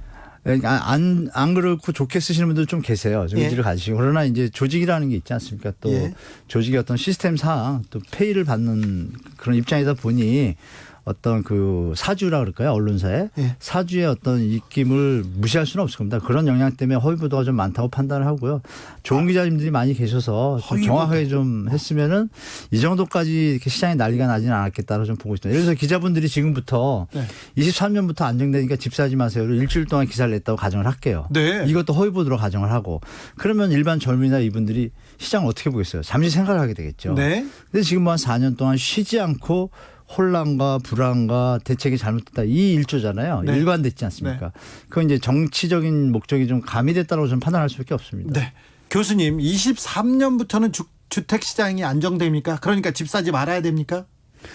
안 그렇고 좋게 쓰시는 분들 좀 계세요. 좀 예. 의지를 가지시고. 그러나 이제 조직이라는 게 있지 않습니까? 또 예. 조직의 어떤 시스템상 또 페이를 받는 그런 입장이다 보니 어떤 그 사주라 그럴까요? 언론사에 예. 사주의 어떤 입김을 무시할 수는 없을 겁니다. 그런 영향 때문에 허위 보도가 좀 많다고 판단을 하고요. 좋은 기자님들이 많이 계셔서 좀 정확하게 좀 했으면은 이 정도까지 이렇게 시장에 난리가 나지는 않았겠다고 좀 보고 있습니다. 예를 들어서 기자분들이 지금부터 네. 23년부터 안정되니까 집 사지 마세요를 일주일 동안 기사를 냈다고 가정을 할게요. 네. 이것도 허위 보도로 가정을 하고 그러면 일반 젊은이나 이분들이 시장을 어떻게 보겠어요? 잠시 생각을 하게 되겠죠. 네. 근데 지금 뭐 한 4년 동안 쉬지 않고 혼란과 불안과 대책이 잘못됐다. 이 일조잖아요. 네. 일관됐지 않습니까? 그건 이제 정치적인 목적이 좀 가미됐다고 저는 판단할 수밖에 없습니다. 네. 교수님, 23년부터는 주택 시장이 안정됩니까? 그러니까 집 사지 말아야 됩니까?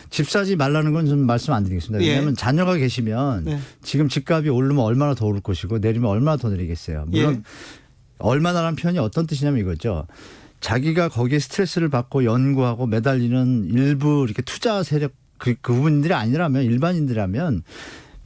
집 사지 말라는 건 좀 말씀 안 드리겠습니다. 예. 왜냐하면 자녀가 계시면 네. 지금 집값이 오르면 얼마나 더 오를 것이고 내리면 얼마나 더 내리겠어요. 물론 예. 얼마나라는 표현이 어떤 뜻이냐면 이거죠. 자기가 거기에 스트레스를 받고 연구하고 매달리는 일부 이렇게 투자 세력 그분들이 아니라면 일반인들이라면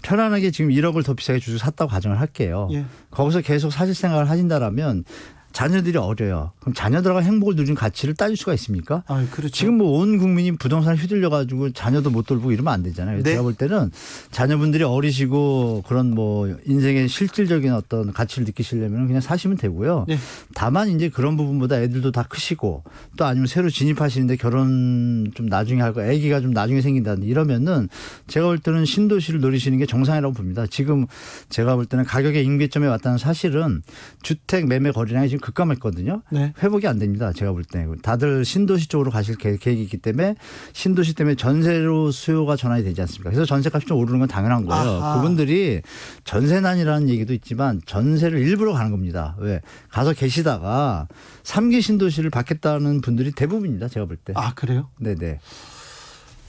편안하게 지금 1억을 더 비싸게 주고 샀다고 가정을 할게요. 예. 거기서 계속 사실 생활을 하신다라면 자녀들이 어려요. 그럼 자녀들과 행복을 누리는 가치를 따질 수가 있습니까? 아, 그렇죠. 지금 뭐 온 국민이 부동산에 휘둘려 가지고 자녀도 못 돌보고 이러면 안 되잖아요. 네. 제가 볼 때는 자녀분들이 어리시고 그런 뭐 인생의 실질적인 어떤 가치를 느끼시려면 그냥 사시면 되고요. 네. 다만 이제 그런 부분보다 애들도 다 크시고 또 아니면 새로 진입하시는데 결혼 좀 나중에 하고 아기가 좀 나중에 생긴다든지 이러면은 제가 볼 때는 신도시를 노리시는 게 정상이라고 봅니다. 지금 제가 볼 때는 가격의 임계점에 왔다는 사실은 주택 매매 거래량이 지금 급감했거든요. 네. 회복이 안 됩니다. 제가 볼 때. 다들 신도시 쪽으로 가실 계획이 있기 때문에 신도시 때문에 전세로 수요가 전환이 되지 않습니까? 그래서 전세값이 좀 오르는 건 당연한 거예요. 아하. 그분들이 전세난이라는 얘기도 있지만 전세를 일부러 가는 겁니다. 왜? 가서 계시다가 3기 신도시를 받겠다는 분들이 대부분입니다. 제가 볼 때. 아, 그래요? 네네.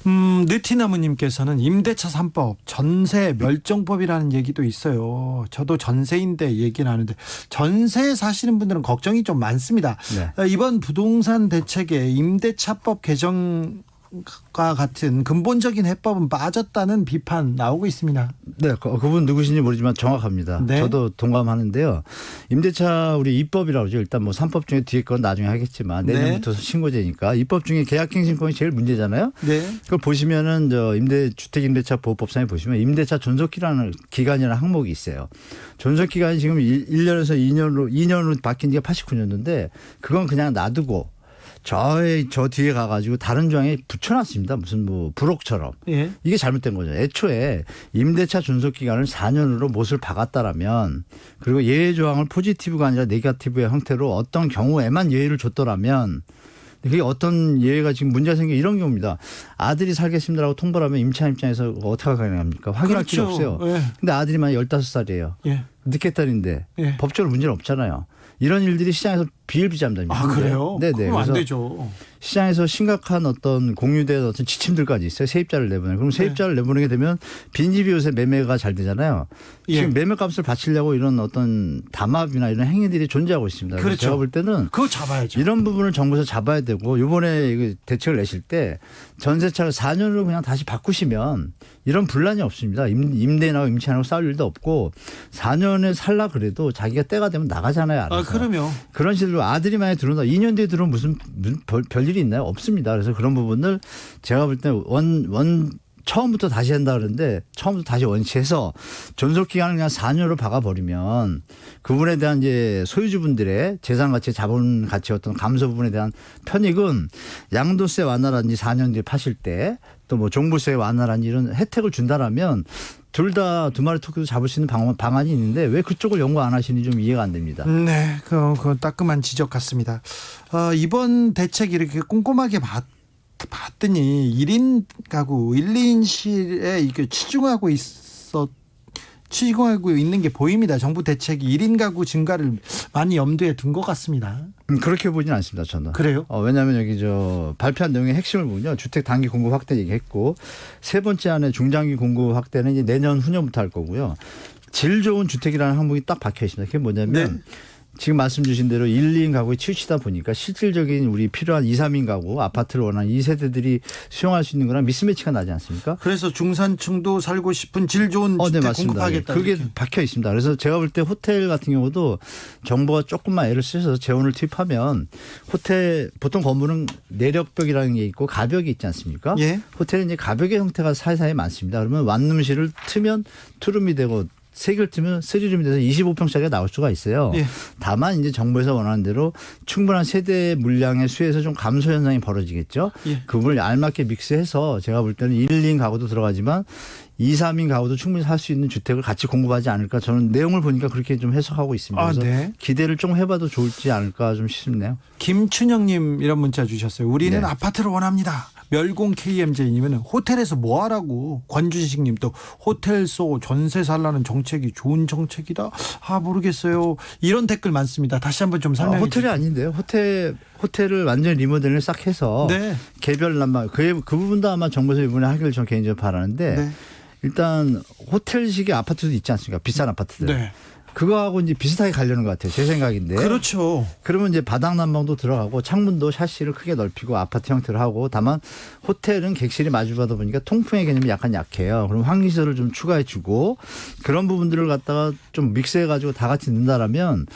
느티나무님께서는 임대차 3법, 전세 멸종법이라는 얘기도 있어요. 저도 전세인데 얘기는 하는데 전세 사시는 분들은 걱정이 좀 많습니다. 네. 이번 부동산 대책에 임대차법 개정과 같은 근본적인 해법은 빠졌다는 비판 나오고 있습니다. 네, 그분 누구신지 모르지만 정확합니다. 네. 저도 동감하는데요. 임대차 우리 입법이라고 그러죠. 일단 뭐 3법 중에 뒤에 건 나중에 하겠지만 네. 내년부터 신고제니까 입법 중에 계약갱신권이 제일 문제잖아요. 네. 그걸 보시면은 저 주택임대차 보호법상에 보시면 임대차 존속기라는 기간이라는 항목이 있어요. 존속기간이 지금 1년에서 2년으로 바뀐 지가 89년도인데 그건 그냥 놔두고 저 뒤에 가가지고 다른 조항에 붙여놨습니다. 무슨 뭐 부록처럼. 예. 이게 잘못된 거죠. 애초에 임대차 존속기간을 4년으로 못을 박았다라면 그리고 예외 조항을 포지티브가 아니라 네거티브의 형태로 어떤 경우에만 예외를 줬더라면 그게 어떤 예외가 지금 문제가 생겨 이런 경우입니다. 아들이 살겠습니다라고 통보를 하면 임차인 입장에서 어떻게 가능합니까? 확인할 그렇죠. 필요 없어요. 예. 근데 아들이 만약 15살이에요. 예. 늦게 딸인데 예. 법적으로 문제는 없잖아요. 이런 일들이 시장에서 비일비재합니다. 아, 그래요? 네네. 그럼 안 그래서 되죠. 시장에서 심각한 어떤 공유된 어떤 지침들까지 있어요. 세입자를 내보내요. 그럼 세입자를 내보내게 되면 빈집이 요새 매매가 잘 되잖아요. 예. 지금 매매값을 받치려고 이런 어떤 담합이나 이런 행위들이 존재하고 있습니다. 그래서 그렇죠. 제가 볼 때는 그거 잡아야죠. 이런 부분을 정부에서 잡아야 되고 이번에 대책을 내실 때 전세차를 4년으로 그냥 다시 바꾸시면 이런 분란이 없습니다. 임대인하고 임차인하고 싸울 일도 없고 4년에 살라 그래도 자기가 때가 되면 나가잖아요. 알아서. 아, 그러면 그런 식으로 아들이 만약에 들어온다. 2년 뒤에 들어오면 무슨 별일이 있나요? 없습니다. 그래서 그런 부분을 제가 볼 때 처음부터 다시 한다 그러는데 처음부터 다시 원치해서 존속 기간을 그냥 4년으로 박아버리면 그분에 대한 이제 소유주분들의 재산 가치, 자본 가치 어떤 감소 부분에 대한 편익은 양도세 완화라든지 4년 뒤에 파실 때 또 뭐 종부세 완화라든지 이런 혜택을 준다라면 둘 다 두 마리 토끼도 잡을 수 있는 방안이 있는데 왜 그쪽을 연구 안 하시는지 좀 이해가 안 됩니다. 네, 그 따끔한 지적 같습니다. 이번 대책 이렇게 꼼꼼하게 봤더니 1인 가구 1, 2인실에 이게 치중하고 있는 게 보입니다. 정부 대책이 1인 가구 증가를 많이 염두에 둔 것 같습니다. 그렇게 보지는 않습니다. 저는. 그래요? 왜냐하면 여기 발표한 내용의 핵심을 보면요. 주택 단기 공급 확대 얘기했고 세 번째 안에 중장기 공급 확대는 이제 내년 후년부터 할 거고요. 질 좋은 주택이라는 항목이 딱 박혀 있습니다. 그게 뭐냐면 지금 말씀 주신 대로 1, 2인 가구에 치우치다 보니까 실질적인 우리 필요한 2, 3인 가구 아파트를 원하는 2세대들이 수용할 수 있는 거랑 미스매치가 나지 않습니까? 그래서 중산층도 살고 싶은 질 좋은 주택 네, 맞습니다. 공급하겠다. 그게 이렇게. 박혀 있습니다. 그래서 제가 볼 때 호텔 같은 경우도 정부가 조금만 애를 쓰셔서 재원을 투입하면 호텔 보통 건물은 내력벽이라는 게 있고 가벽이 있지 않습니까? 예. 호텔은 이제 가벽의 형태가 사이사이에 많습니다. 그러면 완룸실을 트면 투룸이 되고 세 개를 트면 쓰리룸이 돼서 25평짜리가 나올 수가 있어요. 예. 다만 이제 정부에서 원하는 대로 충분한 세대 물량의 수에서 좀 감소 현상이 벌어지겠죠. 예. 그걸 알맞게 믹스해서 제가 볼 때는 1, 2인 가구도 들어가지만 2, 3인 가구도 충분히 살 수 있는 주택을 같이 공급하지 않을까. 저는 내용을 보니까 그렇게 좀 해석하고 있습니다. 그래서 네. 기대를 좀 해봐도 좋을지 않을까 좀 싶네요. 김춘영님 이런 문자 주셨어요. 우리는 네. 아파트를 원합니다. 멸공 KMJ님은 호텔에서 뭐 하라고. 권준식님도 호텔소 전세 살라는 정책이 좋은 정책이다. 모르겠어요. 이런 댓글 많습니다. 다시 한번 좀 설명해 호텔이 주세요. 아닌데요. 호텔을 완전히 리모델링을 싹 해서 네. 개별 난방 그 부분도 아마 정부에서 이번에 하기를 저는 개인적으로 바라는데 네. 일단 호텔식의 아파트도 있지 않습니까? 비싼 아파트들. 네. 그거하고 이제 비슷하게 가려는 것 같아요. 제 생각인데. 그렇죠. 그러면 이제 바닥 난방도 들어가고 창문도 샤시를 크게 넓히고 아파트 형태로 하고 다만 호텔은 객실이 마주하다 보니까 통풍의 개념이 약간 약해요. 그럼 환기시설을 좀 추가해 주고 그런 부분들을 갖다가 좀 믹스해 가지고 다 같이 넣는다라면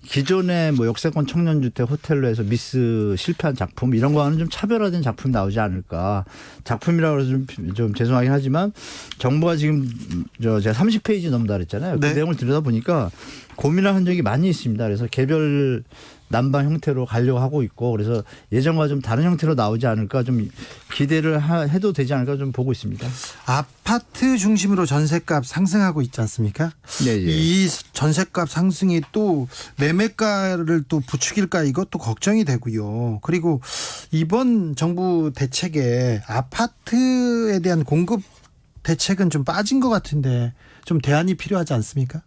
기존의 뭐 역세권 청년주택 호텔로 해서 미스 실패한 작품 이런 거와는 좀 차별화된 작품이 나오지 않을까. 작품이라고 해서 좀 죄송하긴 하지만 정부가 지금 제가 30페이지 넘다 그랬잖아요. 네. 그 내용을 들여다보니까 고민한 흔적이 많이 있습니다. 그래서 개별 난방 형태로 가려고 하고 있고 그래서 예전과 좀 다른 형태로 나오지 않을까 좀 기대를 해도 되지 않을까 좀 보고 있습니다. 아파트 중심으로 전셋값 상승하고 있지 않습니까? 네, 예. 이 전셋값 상승이 또 매매가를 또 부추길까 이것도 걱정이 되고요. 그리고 이번 정부 대책에 아파트에 대한 공급 대책은 좀 빠진 것 같은데 좀 대안이 필요하지 않습니까?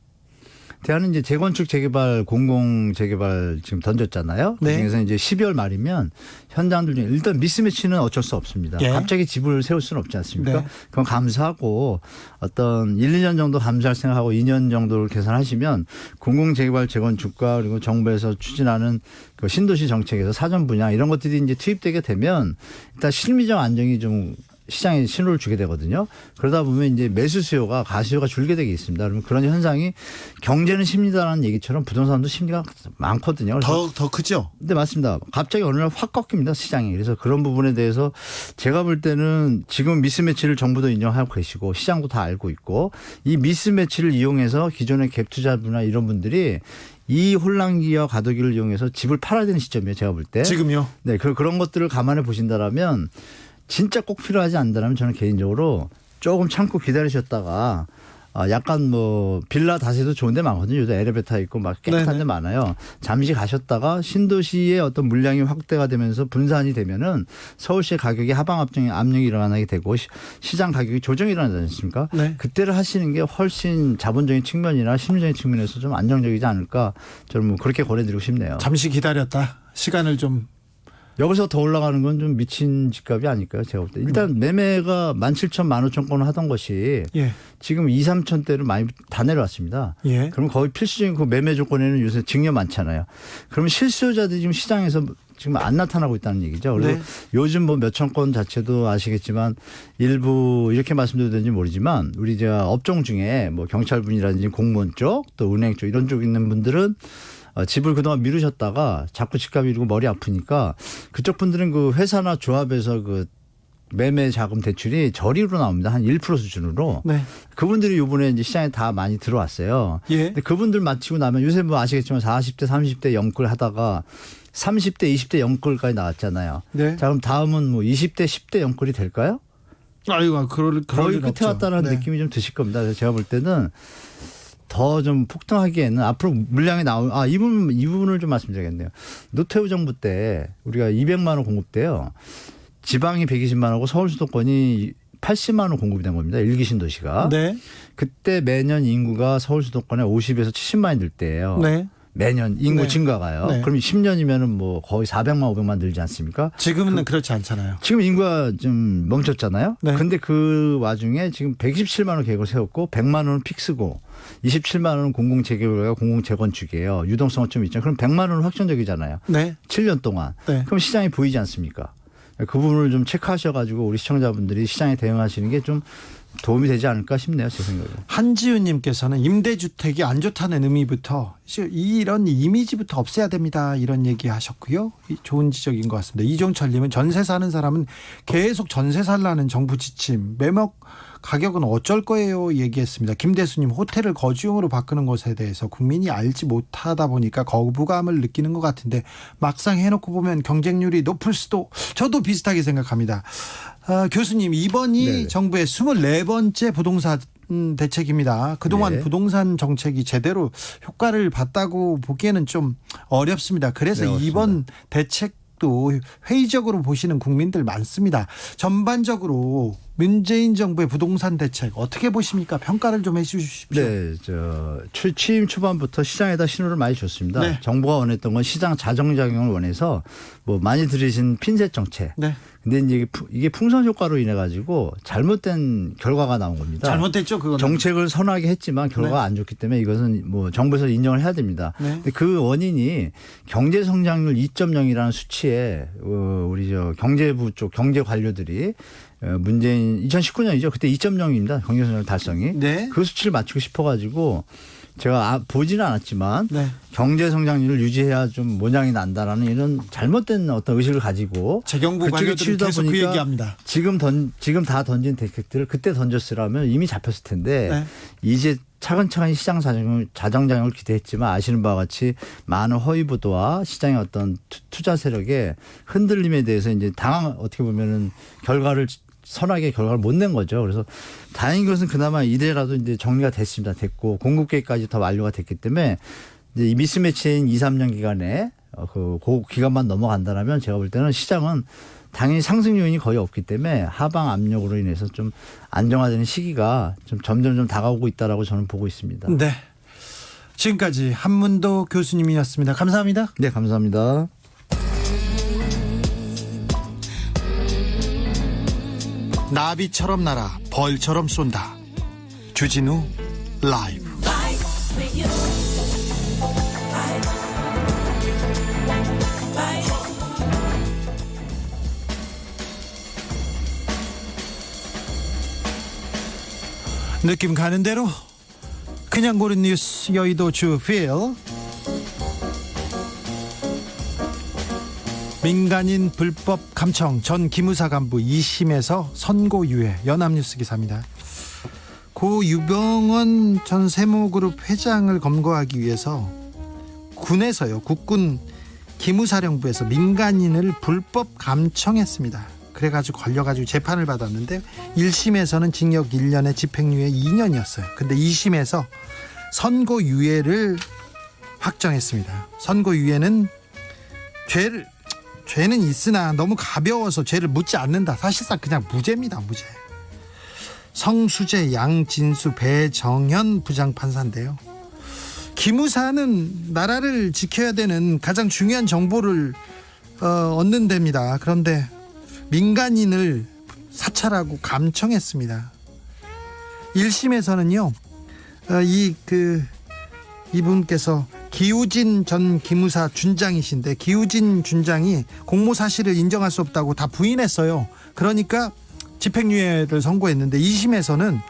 대안은 이제 재건축 재개발 공공 재개발 지금 던졌잖아요. 네. 그래서 이제 12월 말이면 현장들 중에 일단 미스매치는 어쩔 수 없습니다. 예. 갑자기 집을 세울 수는 없지 않습니까? 네. 그건 감사하고 어떤 1, 2년 정도 감사할 생각하고 2년 정도를 계산하시면 공공 재개발 재건축과 그리고 정부에서 추진하는 그 신도시 정책에서 사전 분양 이런 것들이 이제 투입되게 되면 일단 심리적 안정이 좀 시장에 신호를 주게 되거든요. 그러다 보면 이제 매수 수요가 가수요가 줄게 되게 있습니다. 그러면 그런 현상이 경제는 심리다라는 얘기처럼 부동산도 심리가 많거든요. 더 크죠? 네, 맞습니다. 갑자기 어느 날 확 꺾입니다. 시장이. 그래서 그런 부분에 대해서 제가 볼 때는 지금 미스매치를 정부도 인정하고 계시고 시장도 다 알고 있고 이 미스매치를 이용해서 기존의 갭 투자부나 이런 분들이 이 혼란기와 과도기를 이용해서 집을 팔아야 되는 시점이에요. 제가 볼 때. 지금요? 네, 그런 것들을 감안해 보신다라면 진짜 꼭 필요하지 않다면 저는 개인적으로 조금 참고 기다리셨다가 약간 뭐 빌라 다세도 좋은 데 많거든요. 요새 엘리베이터 있고 막 깨끗한 네네. 데 많아요. 잠시 가셨다가 신도시의 어떤 물량이 확대가 되면서 분산이 되면은 서울시의 가격이 하방 압력이 일어나게 되고 시장 가격이 조정이 일어나지 않습니까? 네. 그때를 하시는 게 훨씬 자본적인 측면이나 심리적인 측면에서 좀 안정적이지 않을까 저는 뭐 그렇게 권해드리고 싶네요. 잠시 기다렸다. 시간을 좀. 여기서 더 올라가는 건 좀 미친 집값이 아닐까요? 제가 볼 때. 일단 매매가 17,000, 15,000건을 하던 것이 예. 지금 2, 3,000대로 많이 다 내려왔습니다. 예. 그럼 거의 필수적인 그 매매 조건에는 요새 증여 많잖아요. 그러면 실수요자들이 지금 시장에서 지금 안 나타나고 있다는 얘기죠. 그리고 네. 요즘 뭐 몇천 건 자체도 아시겠지만 일부 이렇게 말씀드려도 되는지 모르지만 우리 업종 중에 뭐 경찰분이라든지 공무원 쪽 또 은행 쪽 이런 쪽 있는 분들은 집을 그동안 미루셨다가 자꾸 집값이 이러고 머리 아프니까 그쪽 분들은 그 회사나 조합에서 그 매매 자금 대출이 저리로 나옵니다. 한 1% 수준으로. 네. 그분들이 이번에 이제 시장에 다 많이 들어왔어요. 예. 근데 그분들 마치고 나면 요새 뭐 아시겠지만 40대, 30대 영끌 하다가 30대, 20대 영끌까지 나왔잖아요. 네. 자, 그럼 다음은 뭐 20대, 10대 영끌이 될까요? 아이고 그럴 거의 일 끝에 없죠. 왔다는 네. 느낌이 좀 드실 겁니다. 그래서 제가 볼 때는 더 좀 폭등하기에는 앞으로 물량이 이 부분을 좀 말씀드리겠네요. 노태우 정부 때 우리가 200만 원 공급돼요. 지방이 120만 원이고 서울 수도권이 80만 원 공급이 된 겁니다. 1기 신도시가. 네. 그때 매년 인구가 서울 수도권에 50에서 70만이 늘 때예요. 네. 매년 인구 네. 증가가요. 네. 그럼 10년이면은 뭐 거의 400만, 500만 늘지 않습니까? 지금은 그렇지 않잖아요. 지금 인구가 좀 멈췄잖아요. 네. 근데 그 와중에 지금 127만 원 계획을 세웠고 100만 원은 픽스고 27만 원은 공공재개발과 공공재건축이에요. 유동성은 좀 있죠. 그럼 100만 원은 확정적이잖아요. 네. 7년 동안. 네. 그럼 시장이 보이지 않습니까? 그 부분을 좀 체크하셔가지고 우리 시청자분들이 시장에 대응하시는 게 좀 도움이 되지 않을까 싶네요. 제 생각에. 한지윤님께서는 임대주택이 안 좋다는 의미부터 이런 이미지부터 없애야 됩니다. 이런 얘기하셨고요. 좋은 지적인 것 같습니다. 이종철님은 전세 사는 사람은 계속 전세 살라는 정부 지침 매목 가격은 어쩔 거예요 얘기했습니다. 김대수님 호텔을 거주용으로 바꾸는 것에 대해서 국민이 알지 못하다 보니까 거부감을 느끼는 것 같은데 막상 해놓고 보면 경쟁률이 높을 수도 저도 비슷하게 생각합니다. 교수님 이번이 네네. 정부의 24번째 부동산 대책입니다. 그동안 네. 부동산 정책이 제대로 효과를 봤다고 보기에는 좀 어렵습니다. 그래서 네, 맞습니다. 이번 대책도 회의적으로 보시는 국민들 많습니다. 전반적으로 문재인 정부의 부동산 대책 어떻게 보십니까? 평가를 좀 해주십시오. 네, 취임 초반부터 시장에다 신호를 많이 줬습니다. 네. 정부가 원했던 건 시장 자정작용을 원해서 뭐 많이 들으신 핀셋 정책. 네. 근데 이제 이게 풍선 효과로 인해 가지고 잘못된 결과가 나온 겁니다. 잘못됐죠, 그거는. 정책을 선하게 했지만 결과가 안 좋기 때문에 이것은 뭐 정부에서 인정을 해야 됩니다. 네. 근데 그 원인이 경제 성장률 2.0이라는 수치에 우리 경제부 쪽 경제 관료들이 문재인 2019년이죠. 그때 2.0입니다. 경제 성장 달성이. 네. 그 수치를 맞추고 싶어 가지고 제가 보지는 않았지만 네. 경제 성장률을 유지해야 좀 모양이 난다라는 이런 잘못된 어떤 의식을 가지고 재경부 그쪽에 관료들은 치우다 계속 그 보니까 얘기합니다. 지금 다 던진 대책들을 그때 던졌으라면 이미 잡혔을 텐데 네. 이제 차근차근히 시장 자정작용을 기대했지만 아시는 바와 같이 많은 허위 보도와 시장의 어떤 투자 세력의 흔들림에 대해서 이제 어떻게 보면은 선하게 결과를 못 낸 거죠. 그래서 다행인 것은 그나마 이래라도 이제 정리가 됐고 공급 계획까지 더 완료가 됐기 때문에 이제 이 미스매치인 2, 3년 기간에 그 기간만 넘어간다면 제가 볼 때는 시장은 당연히 상승 요인이 거의 없기 때문에 하방 압력으로 인해서 좀 안정화되는 시기가 좀 점점 좀 다가오고 있다라고 저는 보고 있습니다. 네. 지금까지 한문도 교수님이었습니다. 감사합니다. 네, 감사합니다. 나비처럼 날아 벌처럼 쏜다. 주진우 라이브. 느낌 가는 대로 그냥 고른 뉴스 여의도 주필. 민간인 불법 감청 전 기무사 간부 2심에서 선고유예. 연합뉴스 기사입니다. 고 유병원 전 세무그룹 회장을 검거하기 위해서 군에서요, 국군 기무사령부에서 민간인을 불법 감청했습니다. 그래가지고 걸려가지고 재판을 받았는데 1심에서는 징역 1년에 집행유예 2년이었어요. 근데 2심에서 선고유예를 확정했습니다. 선고유예는 죄는 있으나 너무 가벼워서 죄를 묻지 않는다. 사실상 그냥 무죄입니다. 무죄. 성수재, 양진수, 배정현 부장판사인데요. 기무사는 나라를 지켜야 되는 가장 중요한 정보를 얻는 데입니다. 그런데 민간인을 사찰하고 감청했습니다. 1심에서는요, 이분께서 기우진 전 기무사 준장이신데 기우진 준장이 공모 사실을 인정할 수 없다고 다 부인했어요. 그러니까 집행유예를 선고했는데 2심에서는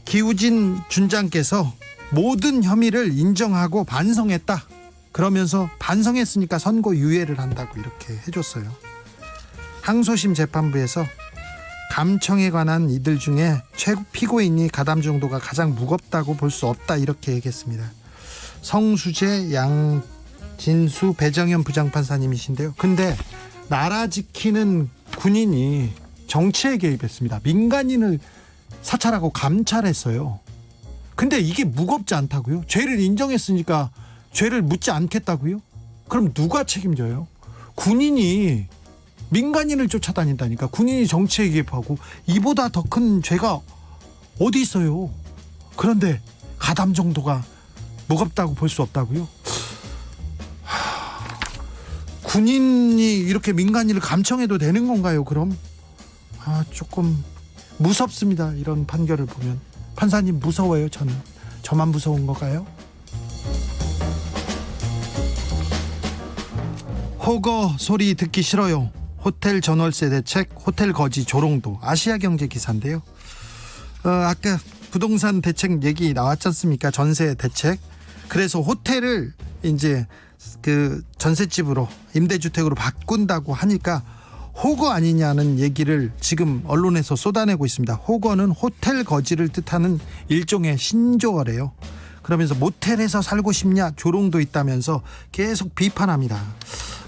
기우진 준장께서 모든 혐의를 인정하고 반성했다. 그러면서 반성했으니까 선고유예를 한다고 이렇게 해줬어요. 항소심 재판부에서 감청에 관한 이들 중에 최고 피고인이 가담 정도가 가장 무겁다고 볼 수 없다 이렇게 얘기했습니다. 성수재, 양진수, 배정현 부장판사님이신데요. 근데 나라 지키는 군인이 정치에 개입했습니다. 민간인을 사찰하고 감찰했어요. 근데 이게 무겁지 않다고요? 죄를 인정했으니까 죄를 묻지 않겠다고요? 그럼 누가 책임져요? 군인이 민간인을 쫓아다닌다니까. 군인이 정치에 개입하고 이보다 더 큰 죄가 어디 있어요? 그런데 가담 정도가 무겁다고 볼 수 없다고요? 군인이 이렇게 민간인을 감청해도 되는 건가요? 그럼 조금 무섭습니다. 이런 판결을 보면. 판사님 무서워요. 저만 무서운 건가요? 호거 소리 듣기 싫어요. 호텔 전월세 대책, 호텔 거지 조롱도. 아시아경제 기사인데요. 아까 부동산 대책 얘기 나왔지 않습니까? 전세 대책. 그래서 호텔을 이제 그 전셋집으로 임대주택으로 바꾼다고 하니까 호거 아니냐는 얘기를 지금 언론에서 쏟아내고 있습니다. 호거는 호텔 거지를 뜻하는 일종의 신조어래요. 그러면서 모텔에서 살고 싶냐 조롱도 있다면서 계속 비판합니다.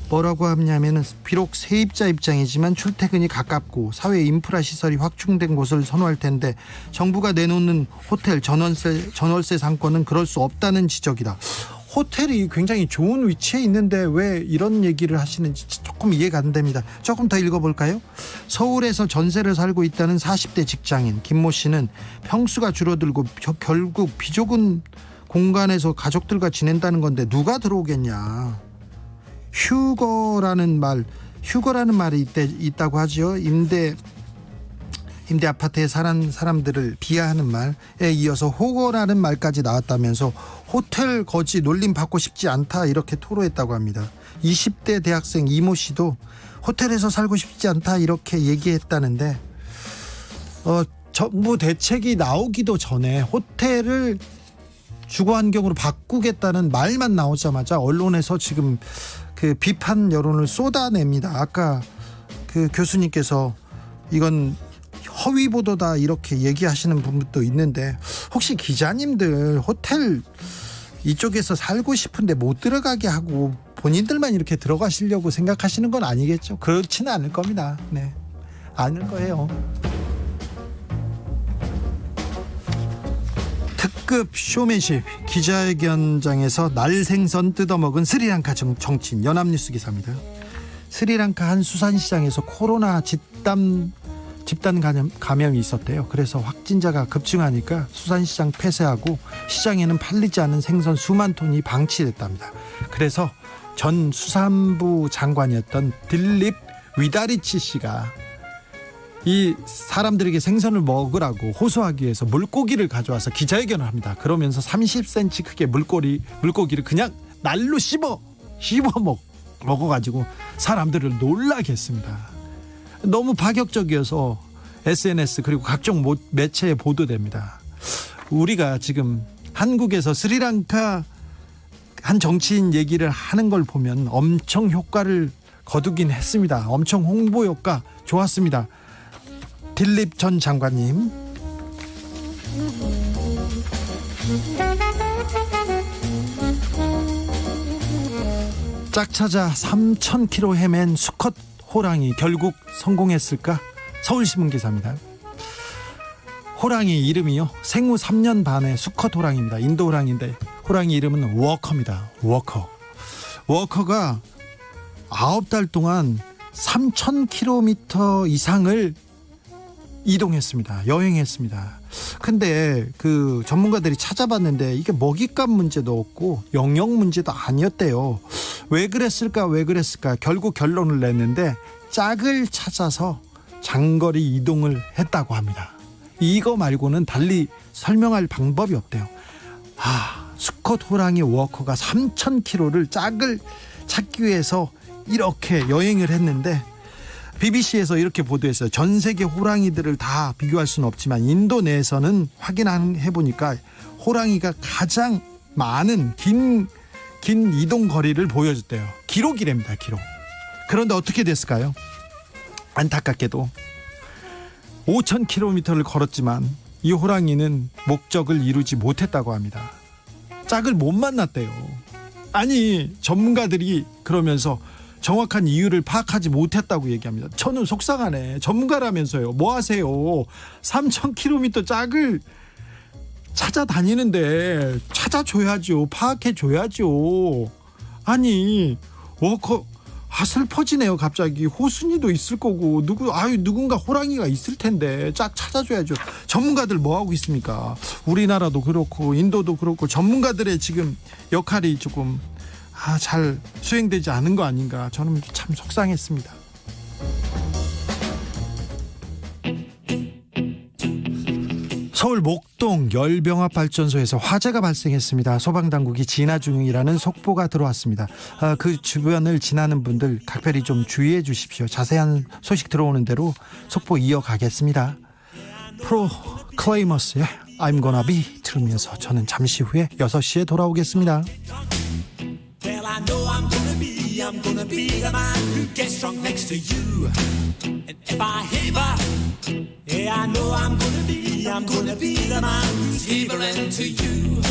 뭐라고 하냐면은 비록 세입자 입장이지만 출퇴근이 가깝고 사회 인프라 시설이 확충된 곳을 선호할 텐데 정부가 내놓는 호텔 전월세 상권은 그럴 수 없다는 지적이다. 호텔이 굉장히 좋은 위치에 있는데 왜 이런 얘기를 하시는지 조금 이해가 안 됩니다. 조금 더 읽어볼까요? 서울에서 전세를 살고 있다는 40대 직장인 김모 씨는 평수가 줄어들고 결국 비좁은 공간에서 가족들과 지낸다는 건데 누가 들어오겠냐. 휴거라는 말이 있다고 하죠. 임대 아파트에 사는 사람들을 비하하는 말에 이어서 호거라는 말까지 나왔다면서 호텔 거지 놀림 받고 싶지 않다 이렇게 토로했다고 합니다. 20대 대학생 이모 씨도 호텔에서 살고 싶지 않다 이렇게 얘기했다는데 정부 대책이 나오기도 전에 호텔을 주거 환경으로 바꾸겠다는 말만 나오자마자 언론에서 지금 그 비판 여론을 쏟아냅니다. 아까 그 교수님께서 이건 허위 보도다 이렇게 얘기하시는 분도 있는데 혹시 기자님들 호텔 이쪽에서 살고 싶은데 못 들어가게 하고 본인들만 이렇게 들어가시려고 생각하시는 건 아니겠죠? 그렇지는 않을 겁니다. 네, 않을 거예요. 특급 쇼맨십 기자회견장에서 날생선 뜯어먹은 스리랑카 정치인. 연합뉴스 기사입니다. 스리랑카 한 수산시장에서 코로나 집단 감염이 있었대요. 그래서 확진자가 급증하니까 수산시장 폐쇄하고 시장에는 팔리지 않은 생선 수만 톤이 방치됐답니다. 그래서 전 수산부 장관이었던 딜립 위다리치 씨가 이 사람들에게 생선을 먹으라고 호소하기 위해서 물고기를 가져와서 기자회견을 합니다. 그러면서 30cm 크기의 물고기를 그냥 날로 씹어 먹어가지고 사람들을 놀라게 했습니다. 너무 파격적이어서 SNS 그리고 각종 매체에 보도됩니다. 우리가 지금 한국에서 스리랑카 한 정치인 얘기를 하는 걸 보면 엄청 효과를 거두긴 했습니다. 엄청 홍보 효과 좋았습니다. 딜립 전 장관님. 짝찾아 3,000km 헤맨 수컷 호랑이 결국 성공했을까? 서울신문 기사입니다. 호랑이 이름이요, 생후 3년 반의 수컷 호랑이입니다. 인도 호랑이인데 호랑이 이름은 워커입니다. 워커가 9달 동안 3,000km 이상을 이동했습니다. 여행했습니다. 근데 그 전문가들이 찾아봤는데 이게 먹잇감 문제도 없고 영역 문제도 아니었대요. 왜 그랬을까 결국 결론을 냈는데 짝을 찾아서 장거리 이동을 했다고 합니다. 이거 말고는 달리 설명할 방법이 없대요. 수컷 호랑이 워커가 3,000km를 짝을 찾기 위해서 이렇게 여행을 했는데 BBC에서 이렇게 보도했어요. 전 세계 호랑이들을 다 비교할 수는 없지만 인도 내에서는 확인해보니까 호랑이가 가장 많은 긴 이동 거리를 보여줬대요. 기록이랍니다. 기록. 그런데 어떻게 됐을까요? 안타깝게도 5,000km를 걸었지만 이 호랑이는 목적을 이루지 못했다고 합니다. 짝을 못 만났대요. 아니, 전문가들이 그러면서 정확한 이유를 파악하지 못했다고 얘기합니다. 저는 속상하네. 전문가라면서요. 뭐 하세요? 3,000km 짝을 찾아다니는데 찾아줘야죠. 파악해줘야죠. 아니, 슬퍼지네요. 갑자기 호순이도 있을 거고 누군가 호랑이가 있을 텐데 짝 찾아줘야죠. 전문가들 뭐 하고 있습니까? 우리나라도 그렇고 인도도 그렇고 전문가들의 지금 역할이 조금 잘 수행되지 않은 거 아닌가. 저는 참 속상했습니다. 서울 목동 열병합발전소에서 화재가 발생했습니다. 소방당국이 진화 중이라는 속보가 들어왔습니다. 그 주변을 지나는 분들 각별히 좀 주의해 주십시오. 자세한 소식 들어오는 대로 속보 이어가겠습니다. 프로클레이머스의 I'm gonna be 들으면서 저는 잠시 후에 6시에 돌아오겠습니다. Well, I know I'm gonna be the man who gets drunk next to you. And if I heaver, yeah, I know I'm gonna be the man who's heavering to you.